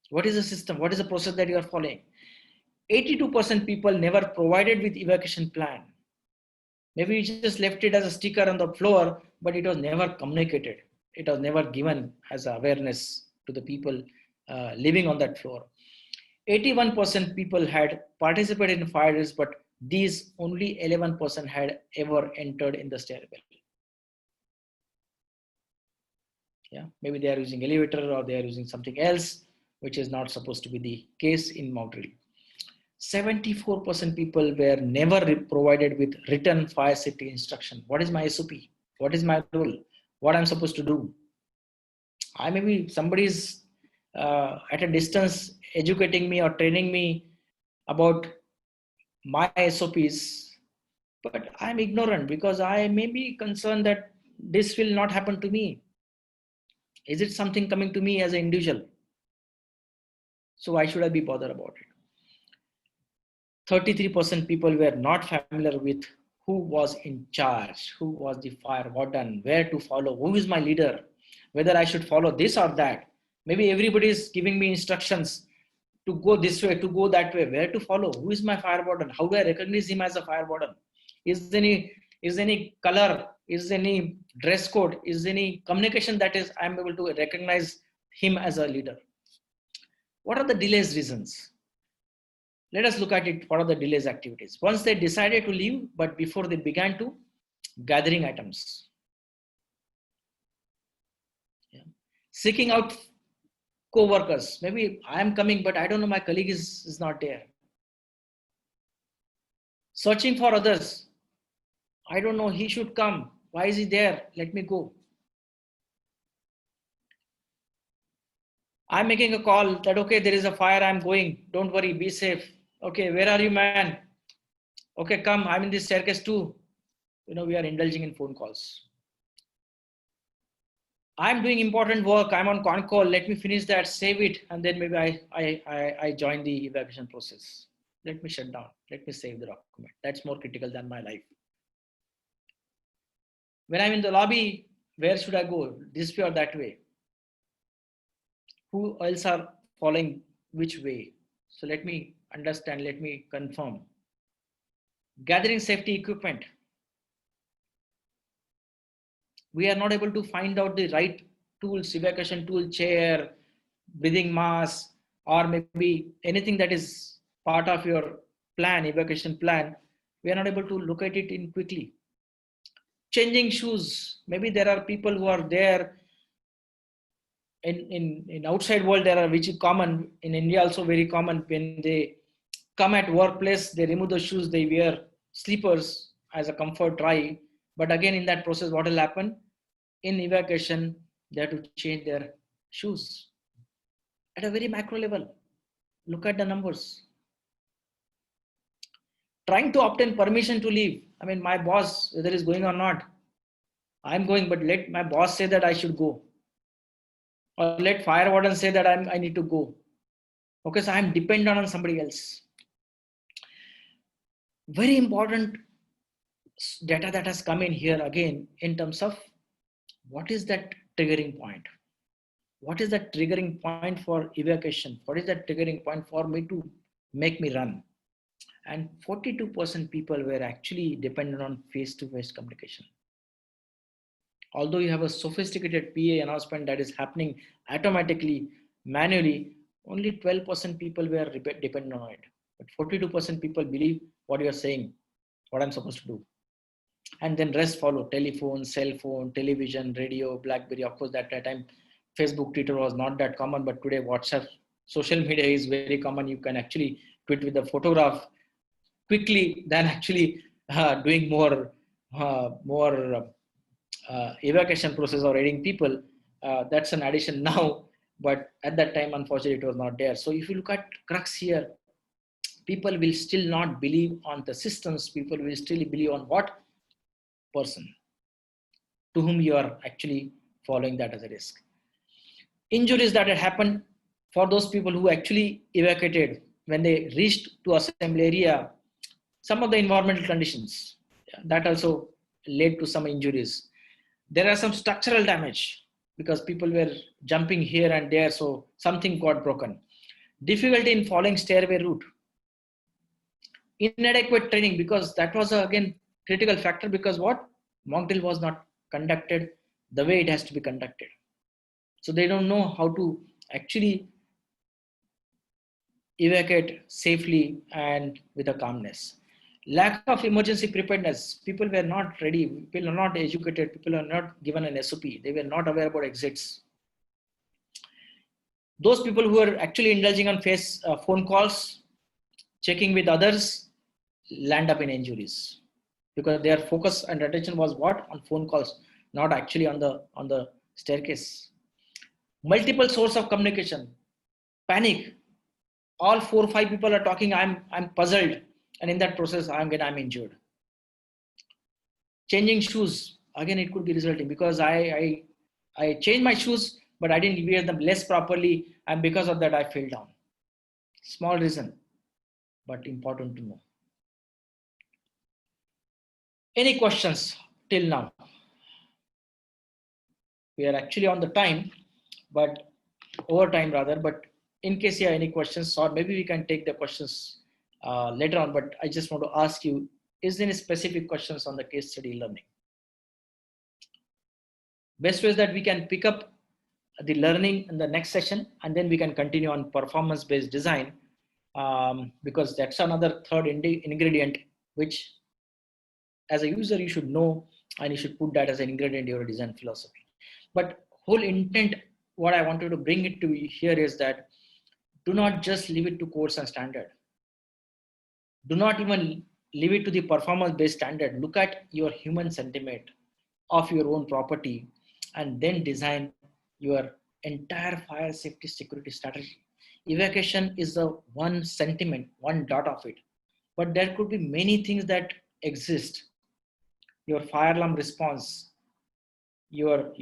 What is the system? What is the process that you are following? 82% people never provided with evacuation plan. Maybe you just left it as a sticker on the floor, but it was never communicated. It was never given as awareness to the people living on that floor. 81% people had participated in fire drills, but these only 11% had ever entered in the stairwell. Yeah, maybe they are using elevator or they are using something else, which is not supposed to be the case in mock drill. 74% people were never provided with written fire safety instruction. What is my SOP? What is my role? What I'm supposed to do? Maybe somebody's at a distance educating me or training me about my SOPs, but I'm ignorant because I may be concerned that this will not happen to me. Is it something coming to me as an individual? So why should I be bothered about it? 33% people were not familiar with who was in charge, who was the fire warden, where to follow, who is my leader, whether I should follow this or that. Maybe everybody is giving me instructions to go this way, to go that way, where to follow, who is my fire warden, how do I recognize him as a fire warden? Is there any color, is there any dress code, is there any communication that is I'm able to recognize him as a leader? What are the delays reasons? Let us look at it. What are the delays activities? Once they decided to leave, but before they began to gathering items. Yeah. Seeking out co-workers. Maybe I am coming, but I don't know, my colleague is not there. Searching for others. I don't know, he should come. Why is he there? Let me go. I'm making a call that, okay, there is a fire, I'm going. Don't worry, be safe. Okay, where are you, man? Okay, come, I'm in this staircase too. We are indulging in phone calls. I'm doing important work. I'm on con call. Let me finish that, save it, and then maybe I join the evacuation process. Let me shut down. Let me save the document. That's more critical than my life. When I'm in the lobby, where should I go? This way or that way? Who else are following which way? So let me understand. Let me confirm. Gathering safety equipment. We are not able to find out the right tools, evacuation tool, chair, breathing mask, or maybe anything that is part of your plan, evacuation plan. We are not able to locate it in quickly. Changing shoes. Maybe there are people who are there in outside world, there are, which is common in India, also very common. When they come at workplace, they remove the shoes, they wear slippers as a comfort try. But again, in that process, what will happen? In evacuation, they have to change their shoes. At a very macro level, look at the numbers. Trying to obtain permission to leave. I mean, my boss, whether it's going or not, I'm going, but let my boss say that I should go. Or let fire warden say that I need to go. Okay, so I'm dependent on somebody else. Very important data that has come in here again in terms of what is that triggering point? What is that triggering point for evacuation? What is that triggering point for me to make me run? And 42% people were actually dependent on face-to-face communication. Although you have a sophisticated PA announcement that is happening automatically, manually, only 12% people were dependent on it. But 42% people believe what you are saying, what I'm supposed to do. And then rest follow: telephone, cell phone, television, radio, BlackBerry. Of course, at that time, Facebook, Twitter was not that common, but today WhatsApp, social media is very common. You can actually tweet with a photograph quickly than actually doing more evacuation process or aiding people. That's an addition now. but at that time, unfortunately, it was not there. So if you look at crux here, people will still not believe on the systems. People will still believe on what person to whom you are actually following that as a risk. Injuries that had happened for those people who actually evacuated when they reached to assembly area, some of the environmental conditions that also led to some injuries. There are some structural damage because people were jumping here and there, so something got broken. Difficulty in following stairway route. Inadequate training, because that was again critical factor, because what? Mock drill was not conducted the way it has to be conducted. So they don't know how to actually evacuate safely and with a calmness. Lack of emergency preparedness. People were not ready. People are not educated. People are not given an SOP. They were not aware about exits. Those people who are actually indulging on phone calls, checking with others, land up in injuries because their focus and attention was what? On phone calls, not actually on the staircase. Multiple source of communication, panic. All 4 or 5 people are talking. I'm puzzled, and in that process, I'm injured. Changing shoes, again, it could be resulting because I changed my shoes, but I didn't wear them less properly, and because of that, I fell down. Small reason, but important to know. Any questions till now? We are actually on the time, but over time rather. But in case you have any questions, or maybe we can take the questions later on. But I just want to ask you: is there any specific questions on the case study learning? Best way is that we can pick up the learning in the next session, and then we can continue on performance-based design, because that's another third ingredient which, as a user, you should know, and you should put that as an ingredient in your design philosophy. But whole intent, what I wanted to bring it to here is that do not just leave it to codes and standard. Do not even leave it to the performance-based standard. Look at your human sentiment of your own property, and then design your entire fire safety security strategy. Evacuation is the one sentiment, one dot of it, but there could be many things that exist. Your fire alarm response, your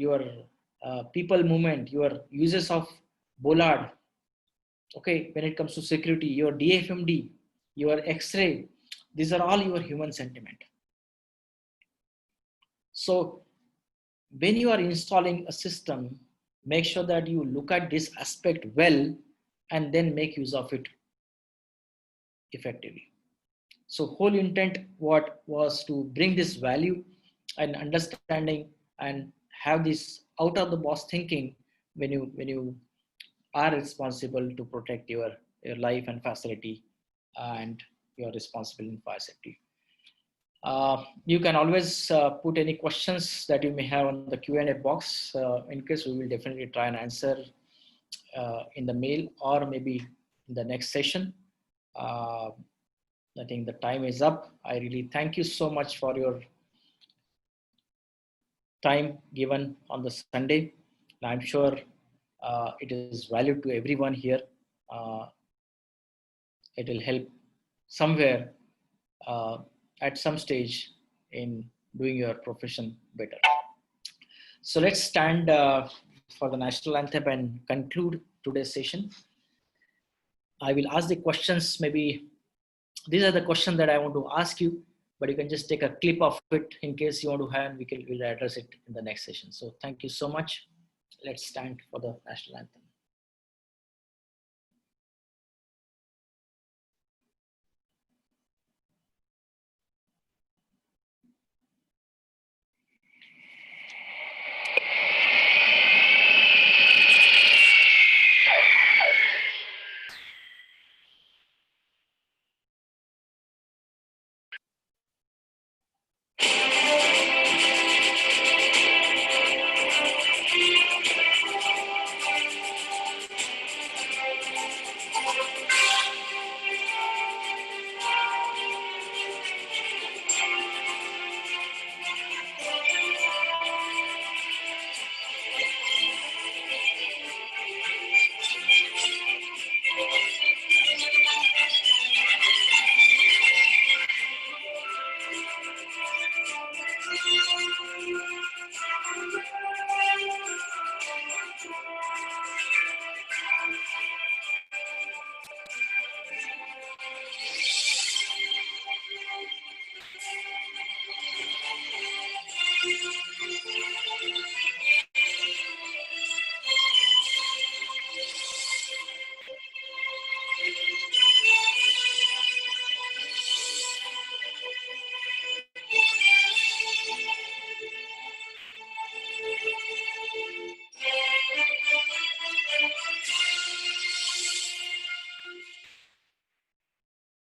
people movement, your uses of bollard. Okay, when it comes to security, your DFMD, your X-ray, these are all your human sentiment. So when you are installing a system, make sure that you look at this aspect well and then make use of it effectively. So whole intent what was to bring this value and understanding and have this out of the box thinking when you are responsible to protect your life and facility, and you are responsible in fire safety. You can always put any questions that you may have on the Q&A box. In case, we will definitely try and answer in the mail or maybe in the next session. I think the time is up. I really thank you so much for your time given on the Sunday. I'm sure it is valued to everyone here. It will help somewhere at some stage in doing your profession better. So let's stand for the national anthem and conclude today's session. I will ask the questions. Maybe these are the questions that I want to ask you, but you can just take a clip of it in case you want to have, and we'll address it in the next session. So thank you so much. Let's stand for the national anthem.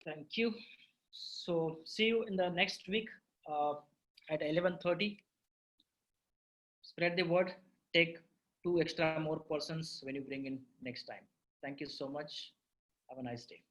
Thank you. So see you in the next week at 11:30. Spread the word. Take 2 extra more persons when you bring in next time. Thank you so much. Have a nice day.